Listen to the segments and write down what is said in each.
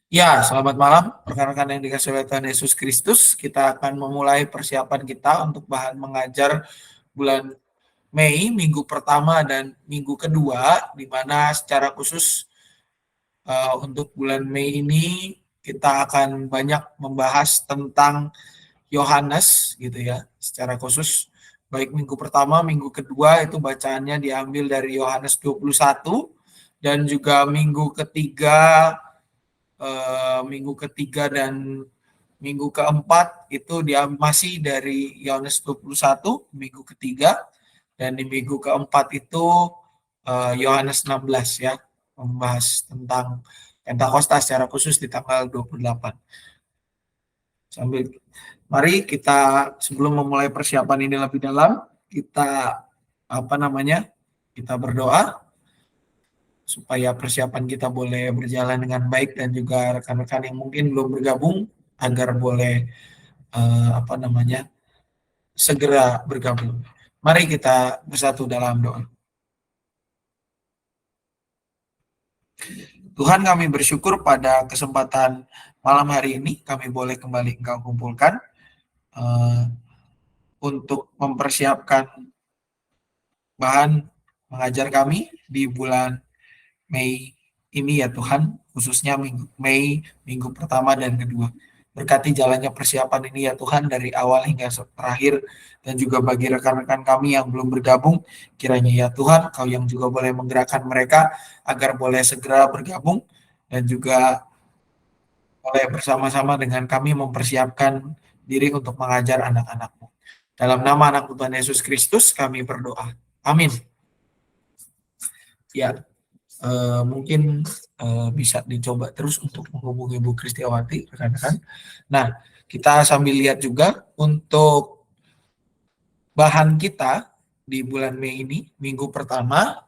Ya, selamat malam rekan-rekan yang dikasihi oleh Tuhan Yesus Kristus. Kita akan memulai persiapan kita untuk bahan mengajar bulan Mei, minggu pertama dan minggu kedua, di mana secara khusus untuk bulan Mei ini kita akan banyak membahas tentang Yohanes gitu ya, secara khusus. Baik minggu pertama, minggu kedua itu bacaannya diambil dari Yohanes 21 dan juga minggu ketiga dan minggu keempat itu dia masih dari Yohanes 21 minggu ketiga, dan di minggu keempat itu Yohanes 16 ya, membahas tentang Pentakosta secara khusus di tanggal 28. Mari kita sebelum memulai persiapan ini lebih dalam, kita kita berdoa supaya persiapan kita boleh berjalan dengan baik, dan juga rekan-rekan yang mungkin belum bergabung agar boleh segera bergabung. Mari kita bersatu dalam doa. Tuhan, kami bersyukur pada kesempatan malam hari ini kami boleh kembali Engkau kumpulkan untuk mempersiapkan bahan mengajar kami di bulan Mei ini ya Tuhan, khususnya Mei minggu pertama dan kedua. Berkati jalannya persiapan ini ya Tuhan, dari awal hingga terakhir, dan juga bagi rekan-rekan kami yang belum bergabung, kiranya ya Tuhan, Kau yang juga boleh menggerakkan mereka agar boleh segera bergabung, dan juga boleh bersama-sama dengan kami mempersiapkan diri untuk mengajar anak-anak-Mu. Dalam nama anak Tuhan Yesus Kristus kami berdoa. Amin. Ya, mungkin bisa dicoba terus untuk menghubungi Bu Kristiawati, rekan-rekan. Nah, kita sambil lihat juga untuk bahan kita di bulan Mei ini, minggu pertama,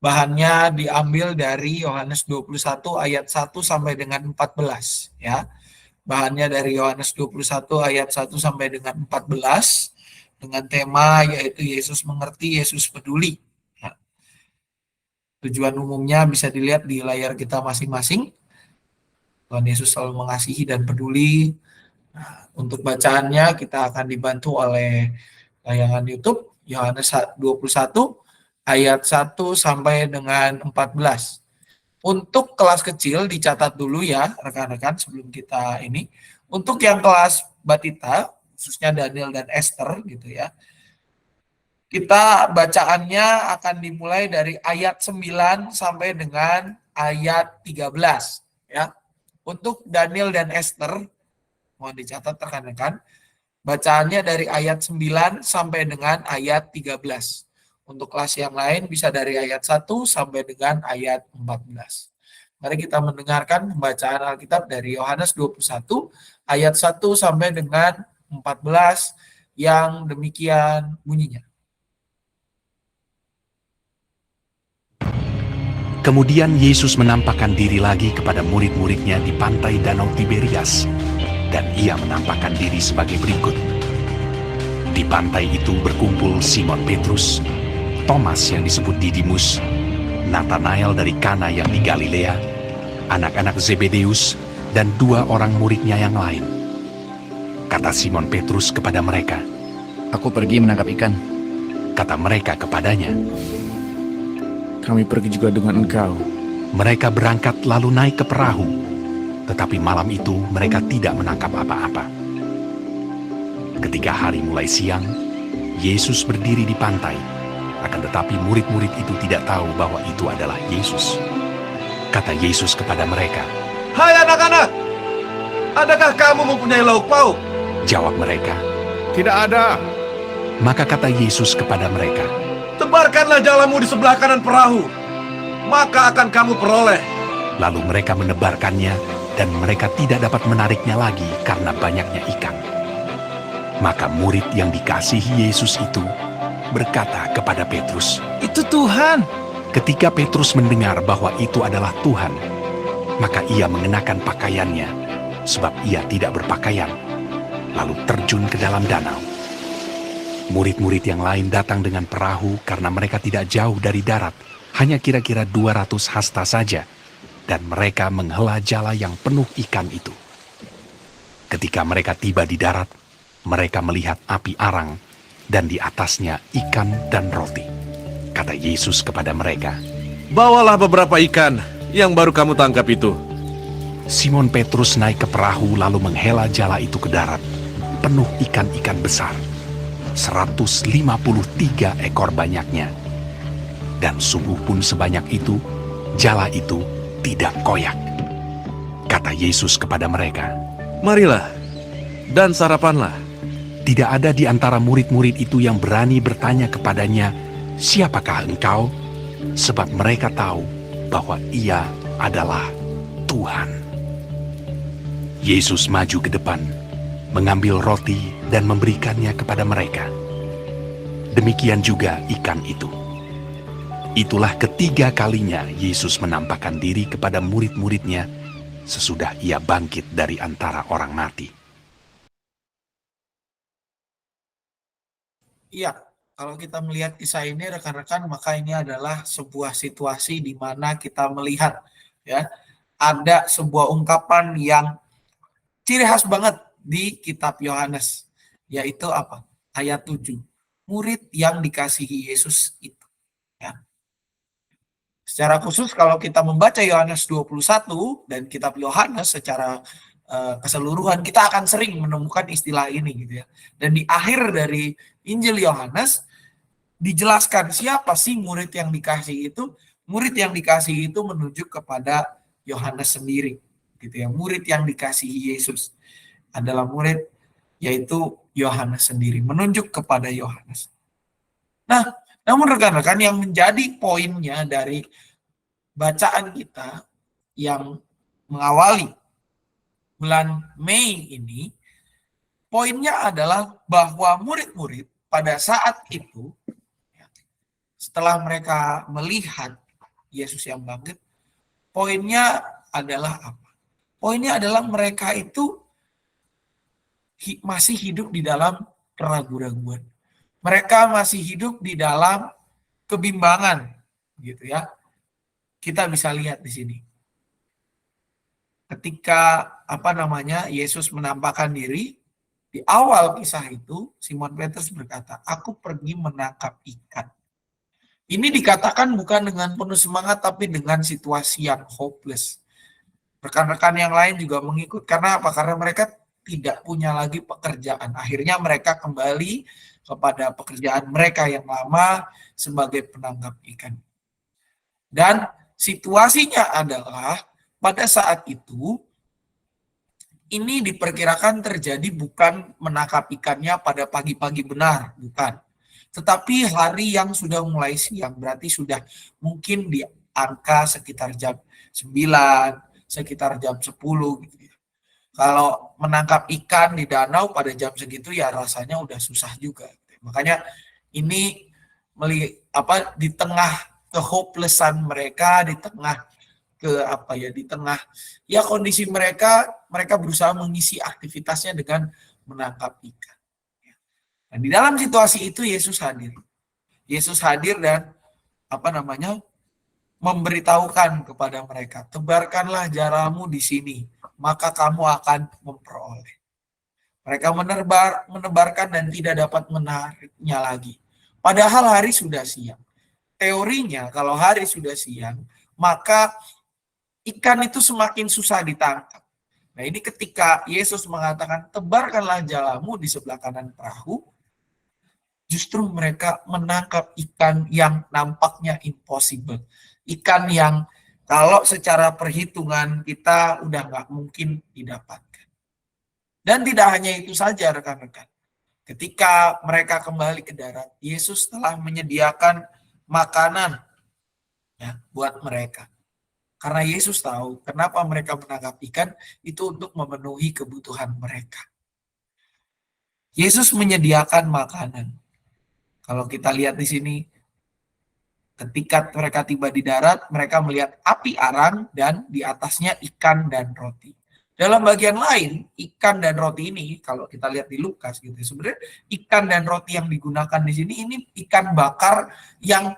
bahannya diambil dari Yohanes 21 ayat 1 sampai dengan 14 ya. Bahannya dari Yohanes 21 ayat 1 sampai dengan 14 dengan tema yaitu Yesus mengerti, Yesus peduli. Tujuan umumnya bisa dilihat di layar kita masing-masing. Tuhan Yesus selalu mengasihi dan peduli. Nah, untuk bacaannya kita akan dibantu oleh tayangan YouTube Yohanes 21 ayat 1 sampai dengan 14. Untuk kelas kecil dicatat dulu ya rekan-rekan sebelum kita ini. Untuk yang kelas batita, khususnya Daniel dan Esther gitu ya, kita bacaannya akan dimulai dari ayat 9 sampai dengan ayat 13 ya. Untuk Daniel dan Esther mohon dicatat rekan-rekan, bacaannya dari ayat 9 sampai dengan ayat 13. Untuk kelas yang lain bisa dari ayat 1 sampai dengan ayat 14. Mari kita mendengarkan pembacaan Alkitab dari Yohanes 21 ayat 1 sampai dengan 14 yang demikian bunyinya. Kemudian Yesus menampakkan diri lagi kepada murid-muridnya di pantai Danau Tiberias, dan ia menampakkan diri sebagai berikut. Di pantai itu berkumpul Simon Petrus, Thomas yang disebut Didimus, Nathanael dari Kana yang di Galilea, anak-anak Zebedeus, dan 2 orang muridnya yang lain. Kata Simon Petrus kepada mereka, "Aku pergi menangkap ikan." Kata mereka kepadanya, "Kami pergi juga dengan engkau." mereka berangkat lalu naik ke perahu, tetapi malam itu mereka tidak menangkap apa-apa. Ketika hari mulai siang, Yesus berdiri di pantai, akan tetapi murid-murid itu tidak tahu bahwa itu adalah Yesus. Kata Yesus kepada mereka, "Hai anak-anak, adakah kamu mempunyai lauk pauk?" Jawab mereka. "Tidak ada." Maka kata Yesus kepada mereka, "Tebarkanlah jalamu di sebelah kanan perahu, maka akan kamu peroleh." lalu mereka menebarkannya, dan mereka tidak dapat menariknya lagi karena banyaknya ikan. Maka murid yang dikasihi Yesus itu berkata kepada Petrus, "Itu Tuhan." ketika Petrus mendengar bahwa itu adalah Tuhan, maka ia mengenakan pakaiannya, sebab ia tidak berpakaian, lalu terjun ke dalam danau. Murid-murid yang lain datang dengan perahu karena mereka tidak jauh dari darat, hanya kira-kira 200 hasta saja. dan mereka menghela jala yang penuh ikan itu. Ketika mereka tiba di darat, mereka melihat api arang dan di atasnya ikan dan roti. Kata Yesus kepada mereka, Bawalah beberapa ikan yang baru kamu tangkap itu. Simon Petrus naik ke perahu lalu menghela jala itu ke darat, penuh ikan-ikan besar, 153 ekor banyaknya. Dan sungguh pun sebanyak itu, jala itu tidak koyak. Kata Yesus kepada mereka, Marilah, dan sarapanlah. tidak ada di antara murid-murid itu yang berani bertanya kepadanya, siapakah engkau? Sebab mereka tahu bahwa ia adalah Tuhan. Yesus maju ke depan, mengambil roti dan memberikannya kepada mereka. Demikian juga ikan itu. Itulah ketiga kalinya Yesus menampakkan diri kepada murid-muridnya sesudah ia bangkit dari antara orang mati. Iya, kalau kita melihat kisah ini rekan-rekan, maka ini adalah sebuah situasi di mana kita melihat ya ada sebuah ungkapan yang ciri khas banget di kitab Yohanes, yaitu apa? Ayat 7. Murid yang dikasihi Yesus itu. Ya. Secara khusus kalau kita membaca Yohanes 21 dan kitab Yohanes secara keseluruhan, kita akan sering menemukan istilah ini gitu ya. Dan di akhir dari Injil Yohanes dijelaskan siapa sih murid yang dikasihi itu. Murid yang dikasihi itu menunjuk kepada Yohanes sendiri gitu ya. Murid yang dikasihi Yesus adalah murid, yaitu Yohanes sendiri, menunjuk kepada Yohanes. Nah, namun rekan-rekan, yang menjadi poinnya dari bacaan kita yang mengawali bulan Mei ini, poinnya adalah bahwa murid-murid pada saat itu, setelah mereka melihat Yesus yang bangkit, poinnya adalah apa? Poinnya adalah mereka itu masih hidup di dalam keraguan-raguan. Mereka masih hidup di dalam kebimbangan, gitu ya. Kita bisa lihat di sini. Ketika Yesus menampakkan diri, di awal kisah itu Simon Petrus berkata, "Aku pergi menangkap ikan." Ini dikatakan bukan dengan penuh semangat, tapi dengan situasi yang hopeless. Rekan-rekan yang lain juga mengikut. Karena apa? Karena mereka tidak punya lagi pekerjaan. Akhirnya mereka kembali kepada pekerjaan mereka yang lama sebagai penangkap ikan. Dan situasinya adalah pada saat itu, ini diperkirakan terjadi bukan menangkap ikannya pada pagi-pagi benar, bukan. Tetapi hari yang sudah mulai siang, berarti sudah mungkin di angka sekitar jam 9, sekitar jam 10 gitu ya. Kalau menangkap ikan di danau pada jam segitu ya rasanya udah susah juga. Makanya ini di tengah kehopelessan mereka, di tengah kondisi mereka berusaha mengisi aktivitasnya dengan menangkap ikan. Dan di dalam situasi itu Yesus hadir. Yesus hadir dan memberitahukan kepada mereka, tebarkanlah jalamu di sini, maka kamu akan memperoleh. Mereka menebarkan dan tidak dapat menariknya lagi. Padahal hari sudah siang. Teorinya kalau hari sudah siang, maka ikan itu semakin susah ditangkap. Nah, ini ketika Yesus mengatakan tebarkanlah jalamu di sebelah kanan perahu, justru mereka menangkap ikan yang nampaknya impossible. Ikan yang kalau secara perhitungan kita udah nggak mungkin didapatkan. Dan tidak hanya itu saja rekan-rekan. Ketika mereka kembali ke darat, Yesus telah menyediakan makanan ya, buat mereka. Karena Yesus tahu kenapa mereka menangkap ikan itu untuk memenuhi kebutuhan mereka. Yesus menyediakan makanan. Kalau kita lihat di sini, ketika mereka tiba di darat, mereka melihat api arang dan di atasnya ikan dan roti. Dalam bagian lain, ikan dan roti ini, kalau kita lihat di Lukas gitu, sebenarnya ikan dan roti yang digunakan di sini ini ikan bakar yang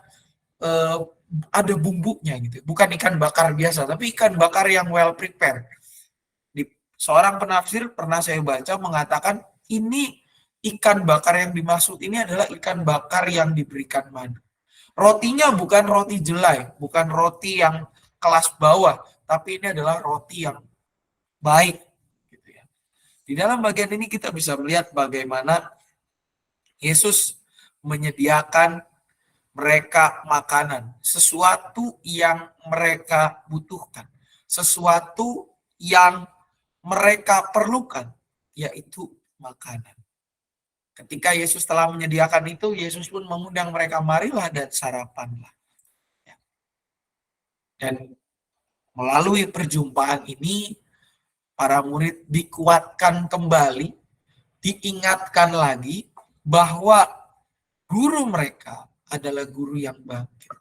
ada bumbunya gitu. Bukan ikan bakar biasa, tapi ikan bakar yang well prepared. Seorang penafsir pernah saya baca mengatakan ini ikan bakar yang dimaksud ini adalah ikan bakar yang diberikan madu. Rotinya bukan roti jelai, bukan roti yang kelas bawah, tapi ini adalah roti yang baik. Gitu ya. Di dalam bagian ini kita bisa melihat bagaimana Yesus menyediakan mereka makanan, sesuatu yang mereka butuhkan, sesuatu yang mereka perlukan, yaitu makanan. Ketika Yesus telah menyediakan itu, Yesus pun mengundang mereka, marilah dan sarapanlah. Dan melalui perjumpaan ini, para murid dikuatkan kembali, diingatkan lagi bahwa guru mereka adalah guru yang bangkit.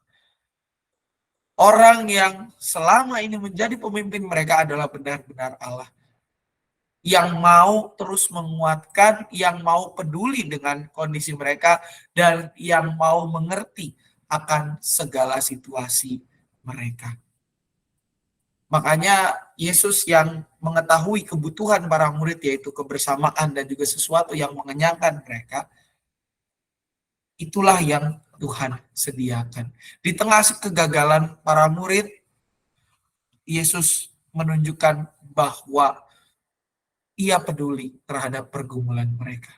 Orang yang selama ini menjadi pemimpin mereka adalah benar-benar Allah. Yang mau terus menguatkan, yang mau peduli dengan kondisi mereka, dan yang mau mengerti akan segala situasi mereka. Makanya Yesus yang mengetahui kebutuhan para murid, yaitu kebersamaan dan juga sesuatu yang mengenyangkan mereka, itulah yang Tuhan sediakan. Di tengah kegagalan para murid, Yesus menunjukkan bahwa Ia peduli terhadap pergumulan mereka.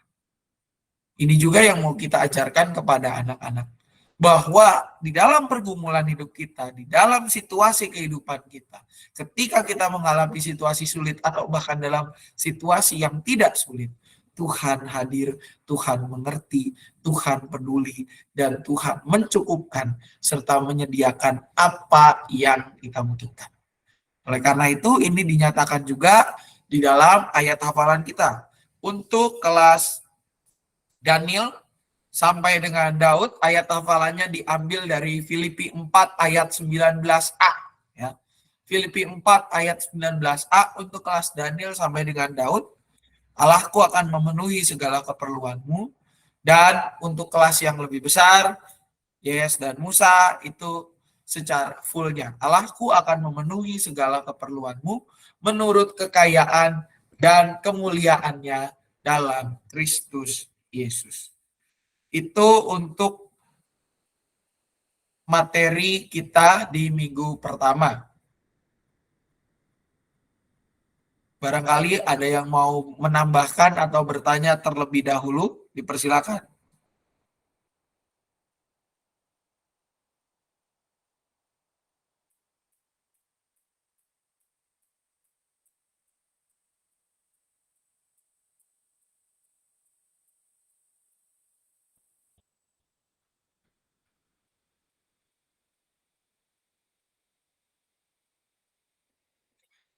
Ini juga yang mau kita ajarkan kepada anak-anak. Bahwa di dalam pergumulan hidup kita, di dalam situasi kehidupan kita, ketika kita mengalami situasi sulit atau bahkan dalam situasi yang tidak sulit, Tuhan hadir, Tuhan mengerti, Tuhan peduli, dan Tuhan mencukupkan serta menyediakan apa yang kita butuhkan. Oleh karena itu, ini dinyatakan juga di dalam ayat hafalan kita. Untuk kelas Daniel sampai dengan Daud, ayat hafalannya diambil dari Filipi 4 ayat 19a. Ya. Filipi 4 ayat 19a untuk kelas Daniel sampai dengan Daud. Allahku akan memenuhi segala keperluanmu. Dan untuk kelas yang lebih besar, Yes dan Musa, itu secara fullnya. Allahku akan memenuhi segala keperluanmu menurut kekayaan dan kemuliaannya dalam Kristus Yesus. Itu untuk materi kita di minggu pertama. Barangkali ada yang mau menambahkan atau bertanya terlebih dahulu, dipersilakan.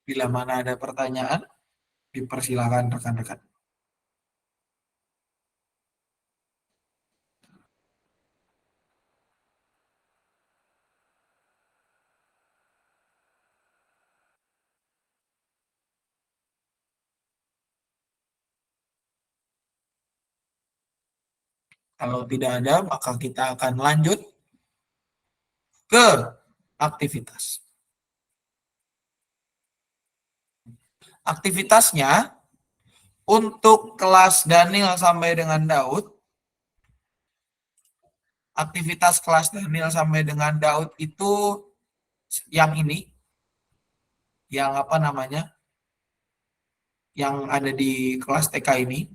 Bila mana ada pertanyaan, dipersilakan rekan-rekan. Kalau tidak ada, maka kita akan lanjut ke aktivitas. Aktivitasnya untuk kelas Daniel sampai dengan Daud, aktivitas kelas Daniel sampai dengan Daud itu yang ini, yang apa namanya, yang ada di kelas TK ini.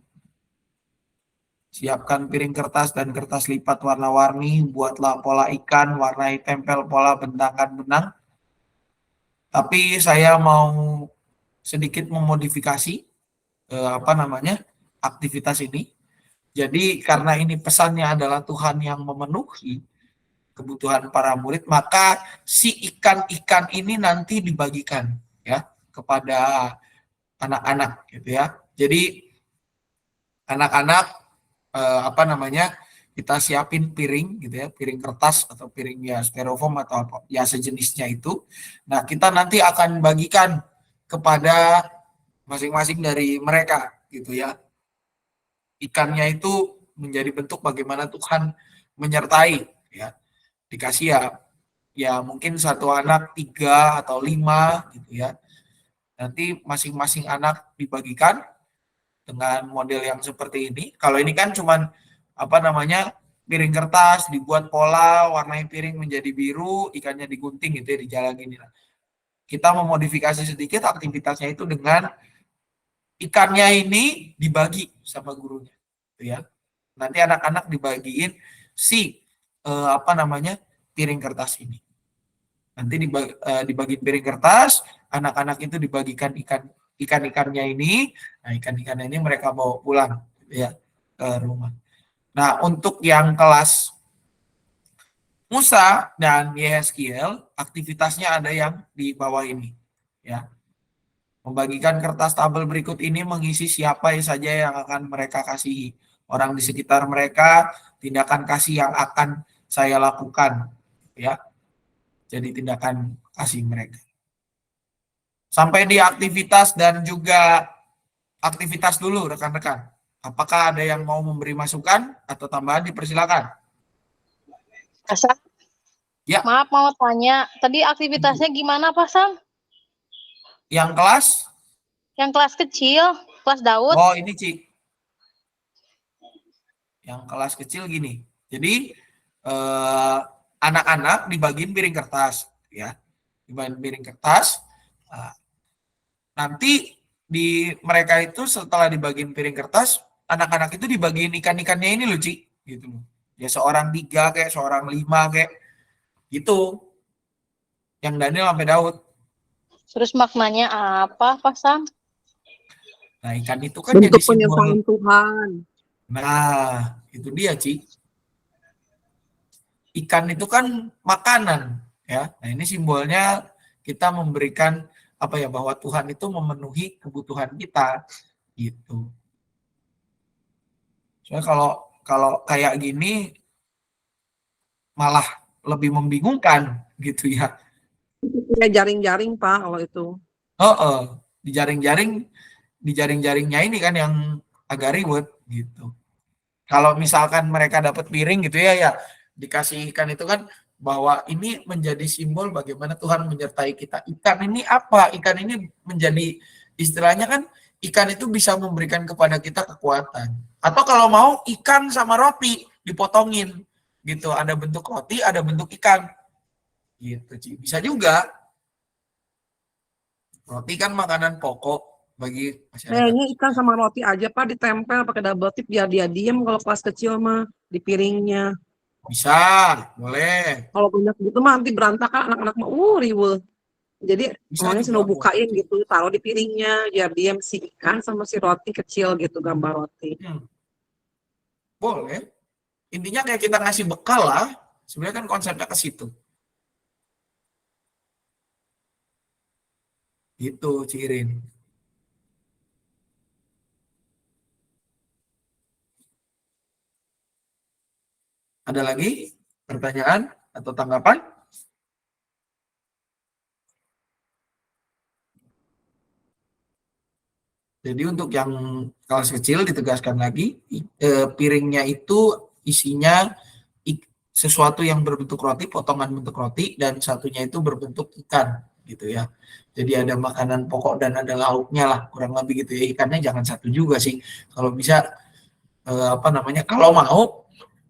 Siapkan piring kertas dan kertas lipat warna-warni, buatlah pola ikan, warnai tempel pola bentakan benang. Tapi saya mau sedikit memodifikasi aktivitas ini. Jadi karena ini pesannya adalah Tuhan yang memenuhi kebutuhan para murid, maka si ikan-ikan ini nanti dibagikan ya kepada anak-anak gitu ya. Jadi anak-anak kita siapin piring gitu ya, piring kertas atau piring ya styrofoam atau apa ya sejenisnya itu. Nah, kita nanti akan bagikan kepada masing-masing dari mereka gitu ya. Ikannya itu menjadi bentuk bagaimana Tuhan menyertai ya. Dikasih ya ya mungkin satu anak 3 atau 5 gitu ya. Nanti masing-masing anak dibagikan dengan model yang seperti ini. Kalau ini kan cuman apa namanya, piring kertas dibuat pola, warnai piring menjadi biru, ikannya digunting gitu ya, dijalangin. Kita memodifikasi sedikit aktivitasnya itu dengan ikannya ini dibagi sama gurunya, gitu ya. Nanti anak-anak dibagiin si apa namanya, piring kertas ini. Nanti dibagi piring kertas, anak-anak itu dibagikan ikan-ikannya ini. Nah, ikan-ikannya ini mereka bawa pulang gitu ya ke rumah. Nah, untuk yang kelas Musa dan Yehezkiel, aktivitasnya ada yang di bawah ini ya. Membagikan kertas tabel berikut ini mengisi siapa saja yang akan mereka kasihi. Orang di sekitar mereka, tindakan kasih yang akan saya lakukan ya. Jadi tindakan kasih mereka. Sampai di aktivitas dan juga aktivitas dulu rekan-rekan. Apakah ada yang mau memberi masukan atau tambahan, dipersilakan. Asa, Ya. maaf mau tanya, tadi aktivitasnya gimana Pak Sam? Yang kelas? Yang kelas kecil, kelas Daud. Oh ini Ci. Yang kelas kecil gini. Jadi anak-anak dibagiin piring kertas, ya. Dibagiin piring kertas. Nanti di mereka itu setelah dibagiin piring kertas, anak-anak itu dibagiin ikan-ikannya ini loh, Ci. Gitu loh. Ya seorang 3 kayak, seorang 5 kayak, gitu. Yang Daniel sampai Daud. Terus maknanya apa Pak Sam? Nah, ikan itu kan Bentuk jadi simbol. penyertaan Tuhan. Nah, itu dia, Ci. Ikan itu kan makanan, ya. Nah, ini simbolnya kita memberikan apa ya, bahwa Tuhan itu memenuhi kebutuhan kita, gitu. Soalnya kalau kayak gini malah lebih membingungkan, gitu ya. Kayak jaring-jaring Pak kalau itu. Di jaring-jaringnya ini kan yang agak ribet, gitu. Kalau misalkan mereka dapat piring gitu ya, dikasih ikan itu kan, bahwa ini menjadi simbol bagaimana Tuhan menyertai kita. Ikan ini apa? Ikan ini menjadi, istilahnya kan, ikan itu bisa memberikan kepada kita kekuatan. Atau kalau mau, ikan sama roti dipotongin gitu. Ada bentuk roti, ada bentuk ikan. Gitu, Ci. Bisa juga. Roti kan makanan pokok bagi masyarakat. Kayaknya ikan sama roti aja Pak, ditempel pakai double tip biar dia diem kalau kelas kecil mah di piringnya. Bisa, boleh. Kalau banyak gitu mah nanti berantakan, anak-anak mah riweuh. Jadi Bisa makanya juga, selalu bukain gitu, taruh di piringnya biar diem si ikan sama si roti kecil gitu, gambar roti. Boleh. Intinya kayak kita ngasih bekal lah. Sebenarnya kan konsepnya ke situ. Gitu, Cirin. Ada lagi pertanyaan atau tanggapan? Jadi untuk yang kelas kecil ditegaskan lagi, piringnya itu isinya sesuatu yang berbentuk roti, potongan bentuk roti, dan satunya itu berbentuk ikan, gitu ya. Jadi ada makanan pokok dan ada lauknya lah, kurang lebih gitu ya. Ikannya jangan satu juga sih. Kalau bisa, apa namanya, kalau mau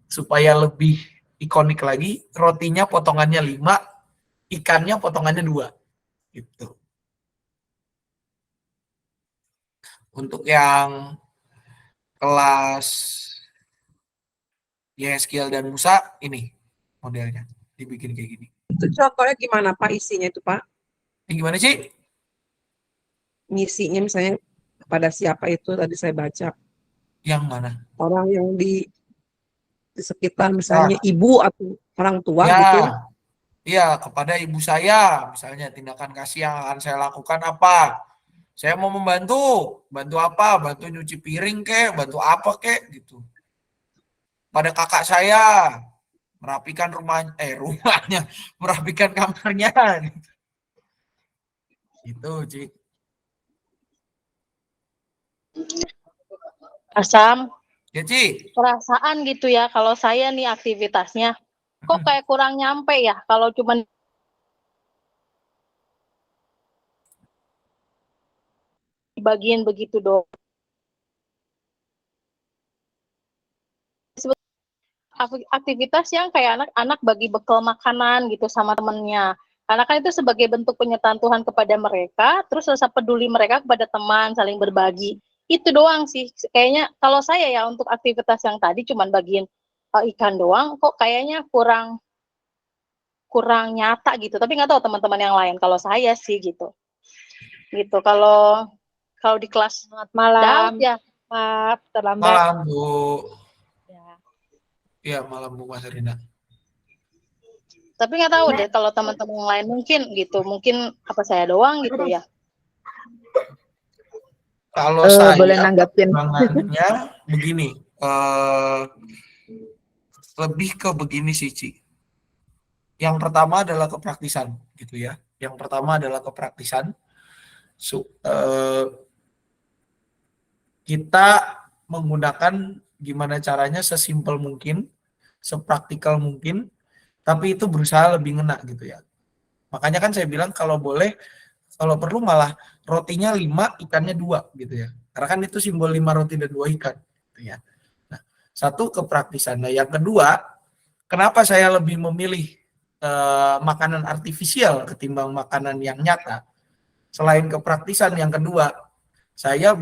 supaya lebih ikonik lagi, rotinya potongannya 5, ikannya potongannya 2, gitu. Untuk yang kelas Yeskil dan Musa, ini modelnya dibikin kayak gini. Itu contohnya gimana Pak isinya itu Pak? Ini gimana sih? Ngisinya misalnya kepada siapa itu tadi saya baca. Yang mana? Orang yang di sekitar misalnya ibu atau orang tua ya, gitu. Iya, kepada ibu saya, misalnya tindakan kasih yang akan saya lakukan apa? Saya mau membantu, bantu apa? Bantu nyuci piring kek, bantu apa kek, gitu. Pada kakak saya, merapikan rumahnya, merapikan kamarnya, gitu. Gitu, Ci. Asam, Ya, Ci. perasaan gitu ya, kalau saya nih aktivitasnya, kok kayak kurang nyampe ya, kalau cuma dibagiin begitu dong. Aktivitas yang kayak anak-anak bagi bekal makanan gitu sama temennya. Karena kan itu sebagai bentuk penyertaan Tuhan kepada mereka, terus rasa peduli mereka kepada teman, saling berbagi. Itu doang sih. Kayaknya kalau saya ya untuk aktivitas yang tadi cuman bagiin ikan doang, kok kayaknya kurang nyata gitu. Tapi nggak tahu teman-teman yang lain. Kalau saya sih gitu. Gitu. Kalau di kelas Selamat malam. ya. Maaf, terlambat. Malam Bu. Ya. Iya malam Bu Mas Rina. Tapi nggak tahu deh kalau teman-teman yang lain mungkin gitu. Mungkin apa saya doang gitu ya. Kalau saya boleh nanggapin. perkembangannya begini, lebih ke begini sih Ci. Yang pertama adalah kepraktisan gitu ya. Yang pertama adalah kepraktisan. Kita menggunakan gimana caranya sesimpel mungkin, sepraktikal mungkin, tapi itu berusaha lebih ngena gitu ya. Makanya kan saya bilang kalau boleh, kalau perlu malah rotinya 5, ikannya 2 gitu ya. Karena kan itu simbol 5 roti dan 2 ikan gitu ya. Nah, satu kepraktisan. Nah, yang kedua, kenapa saya lebih memilih makanan artifisial ketimbang makanan yang nyata? Selain kepraktisan, yang kedua, saya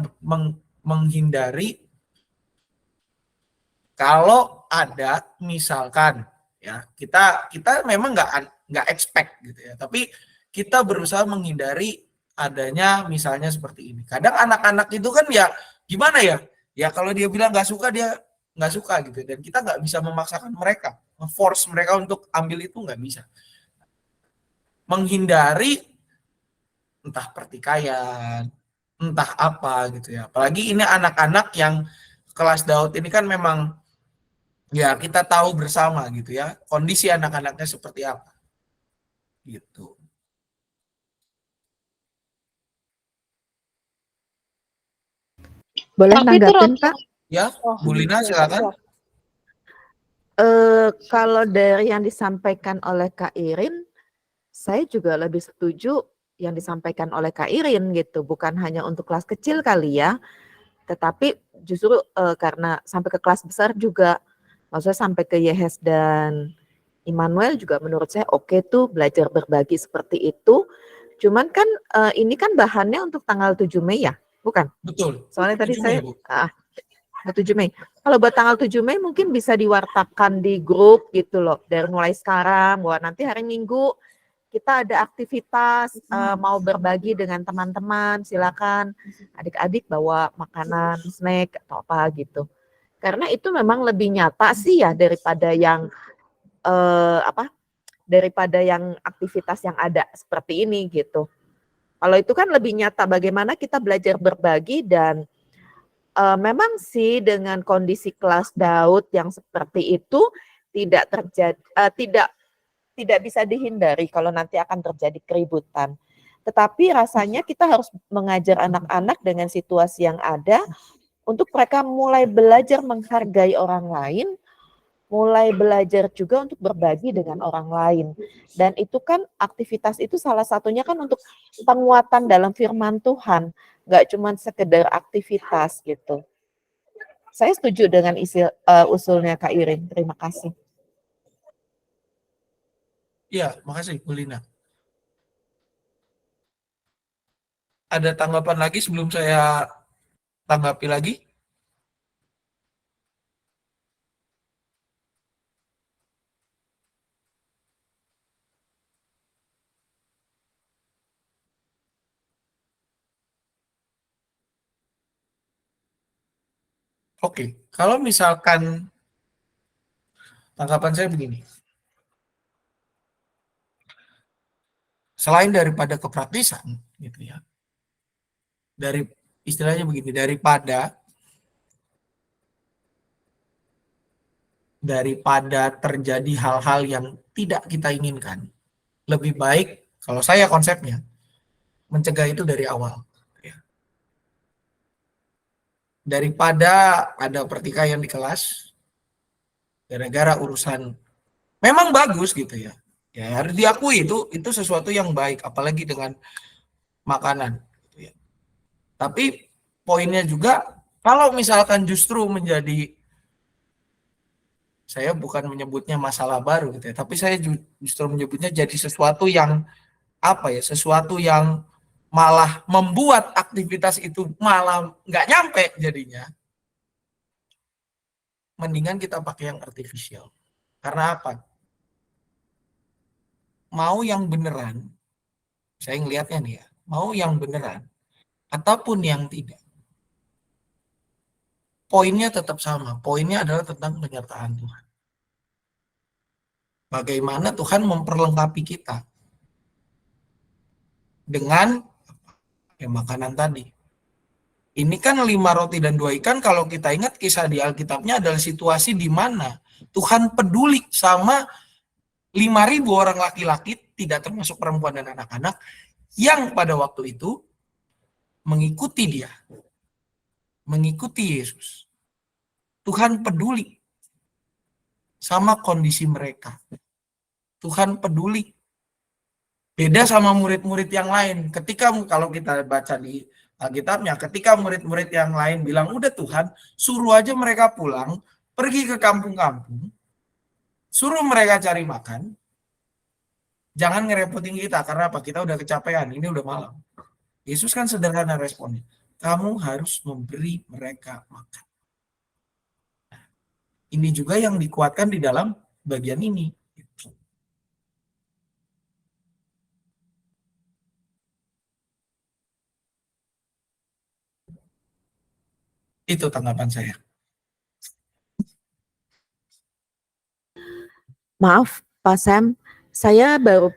menghindari kalau ada misalkan ya kita memang nggak expect gitu ya, tapi kita berusaha menghindari adanya misalnya seperti ini. Kadang anak-anak itu kan ya gimana ya, ya kalau dia bilang nggak suka dia nggak suka gitu, dan kita nggak bisa memaksakan mereka, force mereka untuk ambil itu nggak bisa. Menghindari entah pertikaian, entah apa gitu ya. Apalagi ini anak-anak yang kelas Daud ini kan memang ya kita tahu bersama gitu ya kondisi anak-anaknya seperti apa gitu. Boleh Tapi itu nanggapin, roti. Kak? Ya, Bu Lina silakan. Kalau dari yang disampaikan oleh Kak Irin, saya juga lebih setuju yang disampaikan oleh Kak Irin gitu, bukan hanya untuk kelas kecil kali ya, tetapi justru karena sampai ke kelas besar juga, maksudnya sampai ke Yehes dan Immanuel juga menurut saya oke tuh belajar berbagi seperti itu. Cuman kan ini kan bahannya untuk tanggal 7 Mei ya, bukan? Betul. Soalnya tadi 7 saya Mei, Bu. 7 Mei. Kalau buat tanggal 7 Mei mungkin bisa diwartakan di grup gitu loh. Dari mulai sekarang, bahwa nanti hari Minggu kita ada aktivitas mau berbagi dengan teman-teman, silakan adik-adik bawa makanan, snack atau apa gitu. Karena itu memang lebih nyata sih ya daripada yang daripada yang aktivitas yang ada seperti ini gitu. Kalau itu kan lebih nyata bagaimana kita belajar berbagi dan memang sih dengan kondisi kelas Daud yang seperti itu tidak terjadi tidak bisa dihindari kalau nanti akan terjadi keributan. Tetapi rasanya kita harus mengajar anak-anak dengan situasi yang ada untuk mereka mulai belajar menghargai orang lain, mulai belajar juga untuk berbagi dengan orang lain. Dan itu kan aktivitas itu salah satunya kan untuk penguatan dalam firman Tuhan, nggak cuma sekedar aktivitas gitu. Saya setuju dengan usulnya Kak Irin. Terima kasih. Iya, makasih Bu Lina. Ada tanggapan lagi sebelum saya tanggapi lagi? Oke, kalau misalkan tanggapan saya begini. Selain daripada kepraktisan gitu ya. Dari istilahnya begini, daripada terjadi hal-hal yang tidak kita inginkan. Lebih baik kalau saya konsepnya mencegah itu dari awal. Ya. Daripada ada pertikaian di kelas gara-gara urusan memang bagus gitu ya. Ya harus diakui itu sesuatu yang baik apalagi dengan makanan gitu ya. Tapi poinnya juga, kalau misalkan justru menjadi, saya bukan menyebutnya masalah baru gitu ya, tapi saya justru menyebutnya jadi sesuatu yang apa ya, sesuatu yang malah membuat aktivitas itu malah nggak nyampe jadinya, mendingan kita pakai yang artifisial. Karena apa? Mau yang beneran, saya ngelihatnya nih ya, mau yang beneran ataupun yang tidak, poinnya tetap sama. Poinnya adalah tentang penyertaan Tuhan. Bagaimana Tuhan memperlengkapi kita dengan makanan tadi. Ini kan 5 roti dan 2 ikan, kalau kita ingat kisah di Alkitabnya adalah situasi di mana Tuhan peduli sama 5.000 orang laki-laki, tidak termasuk perempuan dan anak-anak, yang pada waktu itu mengikuti dia, mengikuti Yesus. Tuhan peduli sama kondisi mereka. Tuhan peduli. Beda sama murid-murid yang lain. Ketika, kalau kita baca di Alkitabnya, ketika murid-murid yang lain bilang, udah Tuhan, suruh aja mereka pulang, pergi ke kampung-kampung, suruh mereka cari makan, jangan ngerepotin kita, karena apa? Kita udah kecapean, ini udah malam. Yesus kan sederhana responnya, kamu harus memberi mereka makan. Ini juga yang dikuatkan di dalam bagian ini. Itu tanggapan saya. Maaf, Pak Sam, saya baru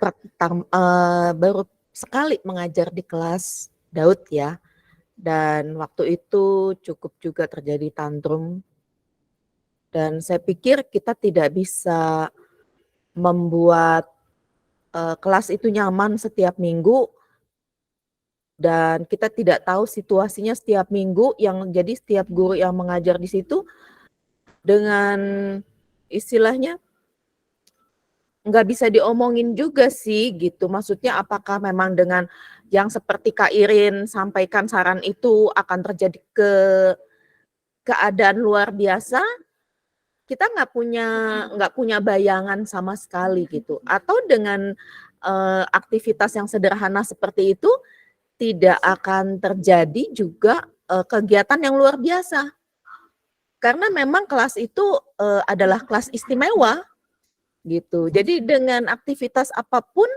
sekali mengajar di kelas Daud ya, dan waktu itu cukup juga terjadi tantrum, dan saya pikir kita tidak bisa membuat kelas itu nyaman setiap minggu, dan kita tidak tahu situasinya setiap minggu, yang jadi setiap guru yang mengajar di situ dengan istilahnya nggak bisa diomongin juga sih gitu. Maksudnya apakah memang dengan yang seperti Kak Irin sampaikan saran itu akan terjadi keadaan luar biasa? Kita nggak punya bayangan sama sekali gitu. Atau dengan aktivitas yang sederhana seperti itu tidak akan terjadi juga kegiatan yang luar biasa. Karena memang kelas itu adalah kelas istimewa gitu. Jadi dengan aktivitas apapun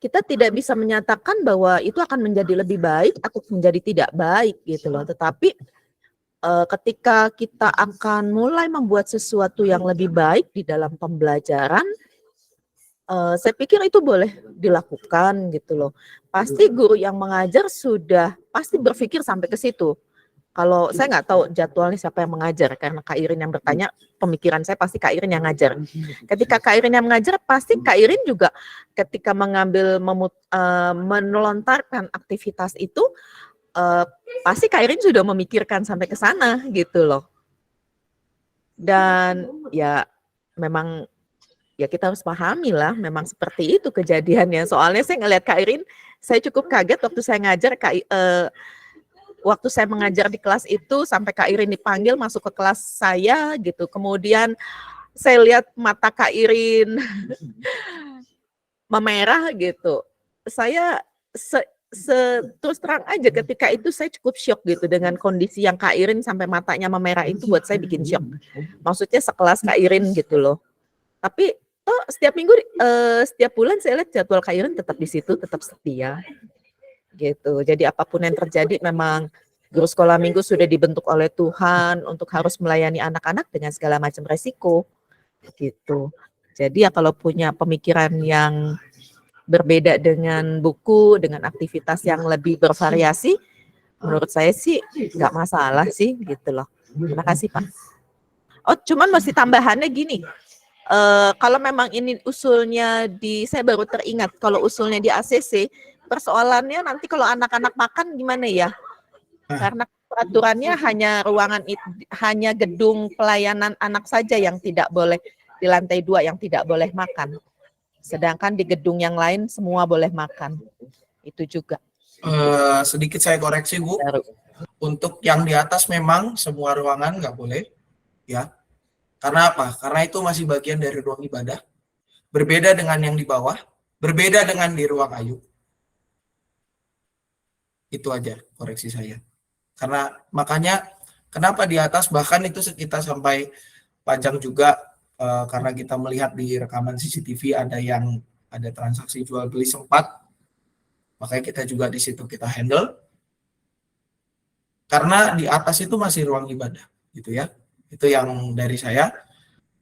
kita tidak bisa menyatakan bahwa itu akan menjadi lebih baik atau menjadi tidak baik gitu loh. Tetapi ketika kita akan mulai membuat sesuatu yang lebih baik di dalam pembelajaran, saya pikir itu boleh dilakukan gitu loh. Pasti guru yang mengajar sudah pasti berpikir sampai ke situ. Kalau saya nggak tahu jadwalnya siapa yang mengajar, karena Kak Irin yang bertanya, pemikiran saya pasti Kak Irin yang ngajar. Ketika Kak Irin yang mengajar, pasti Kak Irin juga ketika melontarkan aktivitas itu, pasti Kak Irin sudah memikirkan sampai ke sana gitu loh. Dan ya memang ya kita harus pahami lah, memang seperti itu kejadiannya. Soalnya saya ngelihat Kak Irin, saya cukup kaget waktu saya ngajar, waktu saya mengajar di kelas itu sampai Kak Irin dipanggil masuk ke kelas saya gitu. Kemudian saya lihat mata Kak Irin memerah gitu. Saya terus terang aja ketika itu saya cukup syok gitu dengan kondisi yang Kak Irin sampai matanya memerah itu, buat saya bikin syok. Maksudnya sekelas Kak Irin gitu loh. Tapi setiap minggu, setiap bulan saya lihat jadwal Kak Irin tetap di situ, tetap setia. Gitu. Jadi apapun yang terjadi, memang guru sekolah minggu sudah dibentuk oleh Tuhan untuk harus melayani anak-anak dengan segala macam resiko gitu. Jadi ya kalau punya pemikiran yang berbeda dengan buku, dengan aktivitas yang lebih bervariasi, menurut saya sih nggak masalah sih gitu loh. Terima kasih Pak. Oh, cuman masih tambahannya gini. Kalau memang ini usulnya saya baru teringat kalau usulnya di ACC, persoalannya nanti kalau anak-anak makan gimana ya? Karena peraturannya hanya gedung pelayanan anak saja yang tidak boleh, di lantai 2 yang tidak boleh makan. Sedangkan di gedung yang lain semua boleh makan. Itu juga. Sedikit saya koreksi, Bu. Baru. Untuk yang di atas memang semua ruangan nggak boleh, ya. Karena apa? Karena itu masih bagian dari ruang ibadah. Berbeda dengan yang di bawah, berbeda dengan di ruang Ayub. Itu aja koreksi saya. Karena makanya kenapa di atas, bahkan itu kita sampai pajang juga karena kita melihat di rekaman CCTV ada transaksi jual beli sempat, makanya kita juga di situ kita handle. Karena di atas itu masih ruang ibadah, gitu ya. Itu yang dari saya.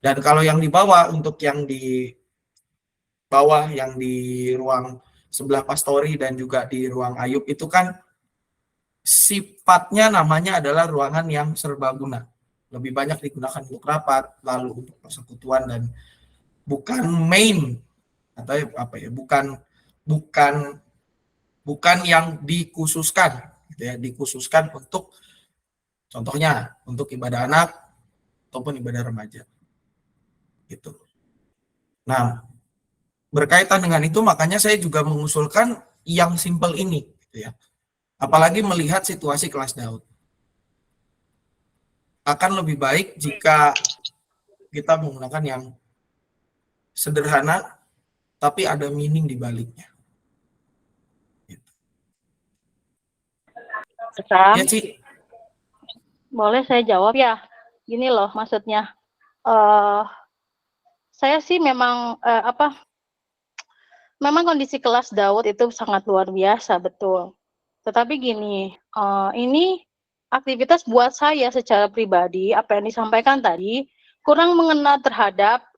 Dan kalau yang di bawah, untuk yang di bawah, yang di ruang sebelah pastori dan juga di ruang Ayub itu kan sifatnya namanya adalah ruangan yang serbaguna. Lebih banyak digunakan untuk rapat, lalu untuk persekutuan, dan bukan main atau apa ya, bukan yang dikhususkan, gitu ya, dikhususkan untuk contohnya untuk ibadah anak ataupun ibadah remaja, gitu. Nah, berkaitan dengan itu makanya saya juga mengusulkan yang simple ini, gitu ya. Apalagi melihat situasi kelas Daud. Akan lebih baik jika kita menggunakan yang sederhana, tapi ada meaning di baliknya. Sam, Ya, Ci. boleh saya jawab ya? Gini loh maksudnya. Saya sih memang memang kondisi kelas Daud itu sangat luar biasa, betul. Tetapi gini, ini aktivitas buat saya secara pribadi, apa yang disampaikan tadi, kurang mengena terhadap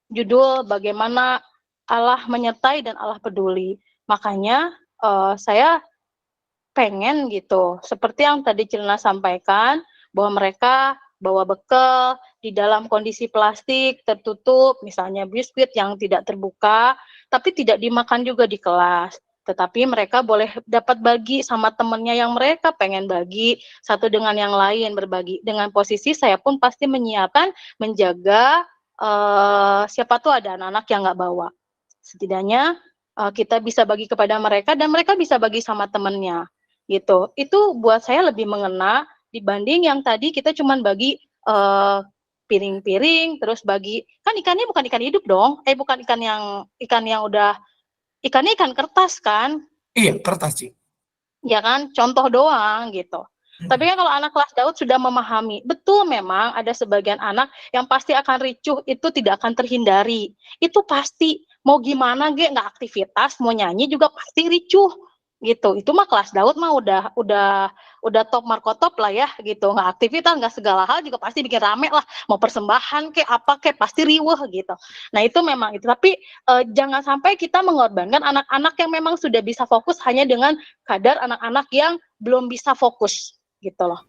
judul bagaimana Allah menyertai dan Allah peduli. Makanya saya pengen gitu, seperti yang tadi Cilna sampaikan, bahwa mereka bawa bekal di dalam kondisi plastik tertutup, misalnya biskuit yang tidak terbuka, tapi tidak dimakan juga di kelas. Tetapi mereka boleh dapat bagi sama temennya yang mereka pengen bagi, satu dengan yang lain berbagi. Dengan posisi saya pun pasti menyiapkan, menjaga siapa tuh ada anak-anak yang nggak bawa. Setidaknya kita bisa bagi kepada mereka dan mereka bisa bagi sama temennya. Gitu. Itu buat saya lebih mengena dibanding yang tadi kita cuma bagi piring-piring, terus bagi, kan ikannya bukan ikan hidup dong, bukan ikan yang udah, ikannya ikan kertas kan? Iya, kertas, Ci. Ya kan, contoh doang gitu. Tapi kan kalau anak kelas Daud sudah memahami, betul memang ada sebagian anak yang pasti akan ricuh, itu tidak akan terhindari. Itu pasti, mau gimana nggak aktivitas, mau nyanyi juga pasti ricuh gitu. Itu mah kelas Daud mah udah top markotop lah ya gitu. Nggak aktivitas, nggak segala hal juga pasti bikin rame lah. Mau persembahan kayak apa kayak pasti riweh gitu. Nah itu memang itu. Tapi jangan sampai kita mengorbankan anak-anak yang memang sudah bisa fokus hanya dengan kadar anak-anak yang belum bisa fokus gitu loh.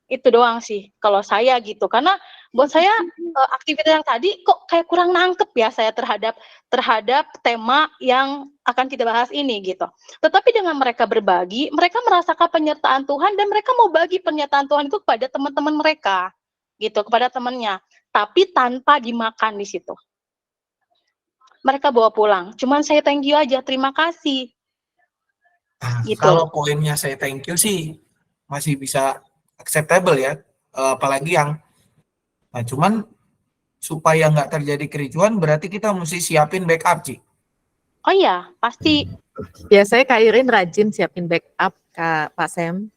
Itu doang sih kalau saya gitu, karena buat saya aktivitas yang tadi kok kayak kurang nangkep ya saya terhadap tema yang akan kita bahas ini gitu. Tetapi dengan mereka berbagi, mereka merasakan penyertaan Tuhan dan mereka mau bagi penyertaan Tuhan itu kepada teman-teman mereka gitu, kepada temannya, tapi tanpa dimakan di situ. Mereka bawa pulang, cuman saya thank you aja, terima kasih. Nah, Gitu. kalau poinnya saya thank you sih masih bisa acceptable ya, apalagi yang, nah cuman supaya nggak terjadi kericuhan berarti kita mesti siapin backup, Ci. Oh iya, pasti. Biasanya Kak Irin rajin siapin backup, Pak Sam.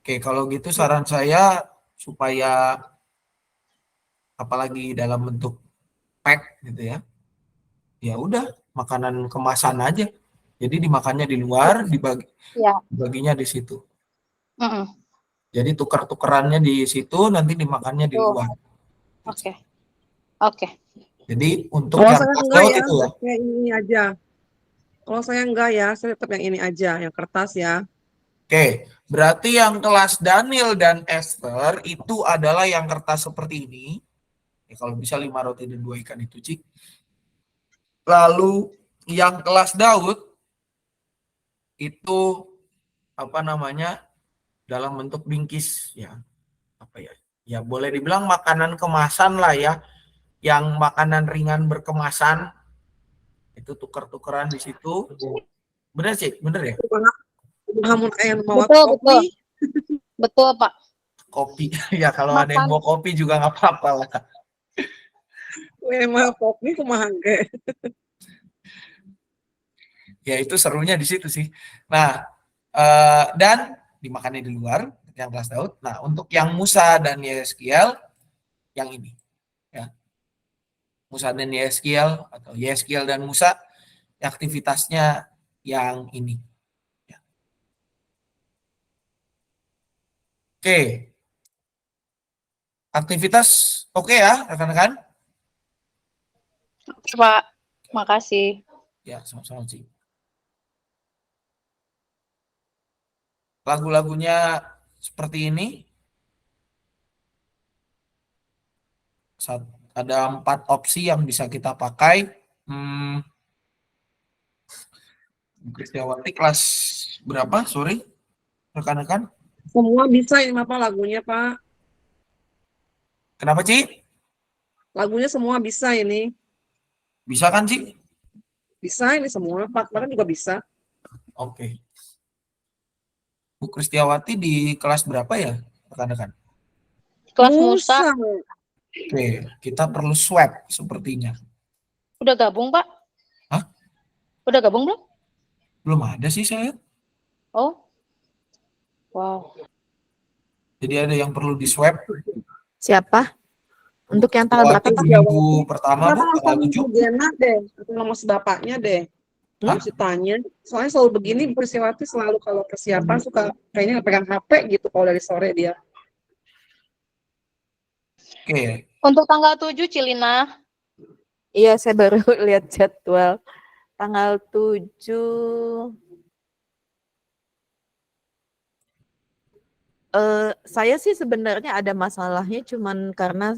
Oke, kalau gitu saran saya supaya apalagi dalam bentuk pack gitu ya, ya udah makanan kemasan aja. Jadi dimakannya di luar, dibaginya di situ. Jadi tuker-tukerannya di situ, nanti dimakannya di luar. Oke. Jadi untuk Kalau yang saya kelas enggak Daud ya, itu ya. kayak ini aja. Kalau saya enggak ya, saya tetap yang ini aja, yang kertas ya. Oke, berarti yang kelas Daniel dan Esther itu adalah yang kertas seperti ini. Ya, kalau bisa 5 roti dan 2 ikan itu, Cik. Lalu yang kelas Daud itu apa namanya? Dalam bentuk bingkis ya. Apa ya? Ya boleh dibilang makanan kemasan lah ya. Yang makanan ringan berkemasan itu tuker-tukeran di situ. Bener sih, bener ya? Hamun ayam mau Betul, kopi. Betul, Pak. Kopi. Ya kalau ada yang Makan. mau kopi juga nggak apa-apa lah. Mau kopi kumaha ge. Ya itu serunya di situ sih. Nah, dan dimakannya di luar, yang kelas Daud. Nah, untuk yang Musa dan Yeskiel, yang ini. Ya. Musa dan Yeskiel, atau Yeskiel dan Musa, aktivitasnya yang ini. Ya. Oke. Aktivitas oke ya, rekan-rekan? Oke, Pak. Makasih. Ya, sama-sama sih. Lagu-lagunya seperti ini. Ada 4 opsi yang bisa kita pakai. Kristiawati kelas berapa? Sorry, rekan-rekan. Semua bisa ini apa lagunya, Pak? Kenapa, Ci? Lagunya semua bisa ini. Bisa kan, Ci? Bisa ini semua. Pak Bahkan juga bisa. Oke. Bu Kristiawati di kelas berapa ya, rekan-rekan? Kelas Musa. Oke, kita perlu swab sepertinya. Udah gabung, Pak? Hah? Udah gabung belum? Belum ada sih saya. Oh. Wow. Jadi ada yang perlu di swab. Siapa? Untuk yang tanggal berapa? Waktu minggu pertama, Bu, Kenapa tanggal 7. Gena deh, atau nama si bapaknya deh. Hah? Harus ditanya. Soalnya selalu begini, Bu Kristiawati selalu kalau persiapan suka kayaknya pegang HP gitu kalau dari sore dia. Oke. Untuk tanggal 7, Cilina. Iya, saya baru lihat jadwal. Tanggal 7. Saya sih sebenarnya ada masalahnya cuman karena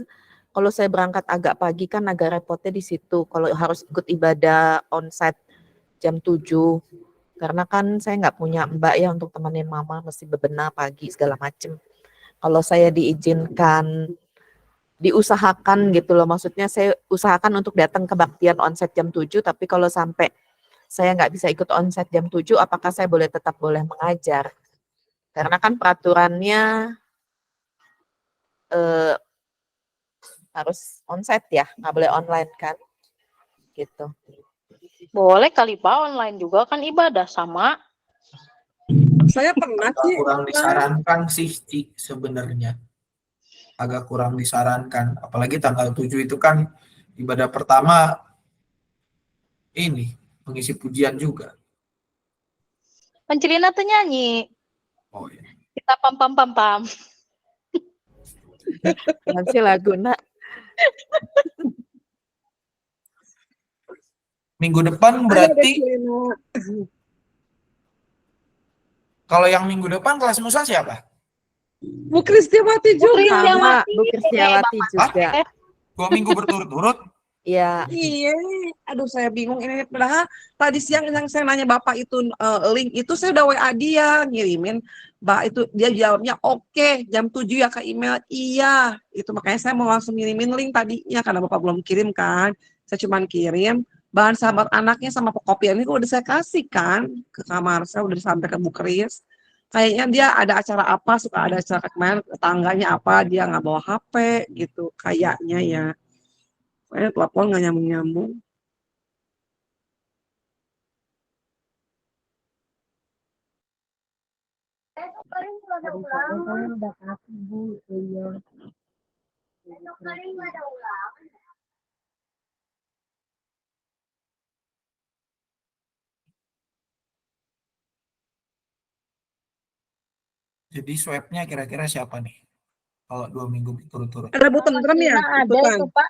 kalau saya berangkat agak pagi kan agak repotnya di situ. Kalau harus ikut ibadah onsite jam 7. Karena kan saya nggak punya mbak ya untuk temenin mama, mesti bebenah pagi segala macem. Kalau saya diizinkan, diusahakan gitu loh, maksudnya saya usahakan untuk datang ke baktian onsite jam 7, tapi kalau sampai saya nggak bisa ikut onsite jam 7, apakah saya tetap boleh mengajar? Karena kan peraturannya harus onsite ya, nggak boleh online kan, gitu. Boleh kali, Pak. Online juga kan ibadah sama. Saya pernah sih. Kurang disarankan sih, Ci, sebenarnya. Agak kurang disarankan. Apalagi tanggal 7 itu kan ibadah pertama ini, pengisi pujian juga. Cilina tuh nyanyi. Oh iya. Kita pam. Nanti lagu nak. Minggu depan berarti kalau yang minggu depan kelas Musa siapa? Bu Kristiawati juga. Sama Bu Kristiawati juga. 2 minggu berturut-turut? Iya. Iya, aduh saya bingung ini. Padahal tadi siang yang saya nanya Bapak itu link itu saya udah WA dia ngirimin. Mbak itu dia jawabnya oke, jam 7 ya ke email. Iya, itu makanya saya mau langsung ngirimin link tadinya karena Bapak belum kirim kan. Saya cuma kirim bahan sahabat anaknya sama kopiannya udah saya kasih kan ke kamar saya, udah sampai ke Bu Kris. Kayaknya dia ada acara apa, suka ada acara kemarin tetangganya apa, dia nggak bawa HP gitu kayaknya ya. Saya telepon nggak nyambung-nyambung. Jadi swabnya kira-kira siapa nih? Kalau 2 minggu berturut-turut. Ada Bu Tentrem ya? Ada itu, Pak.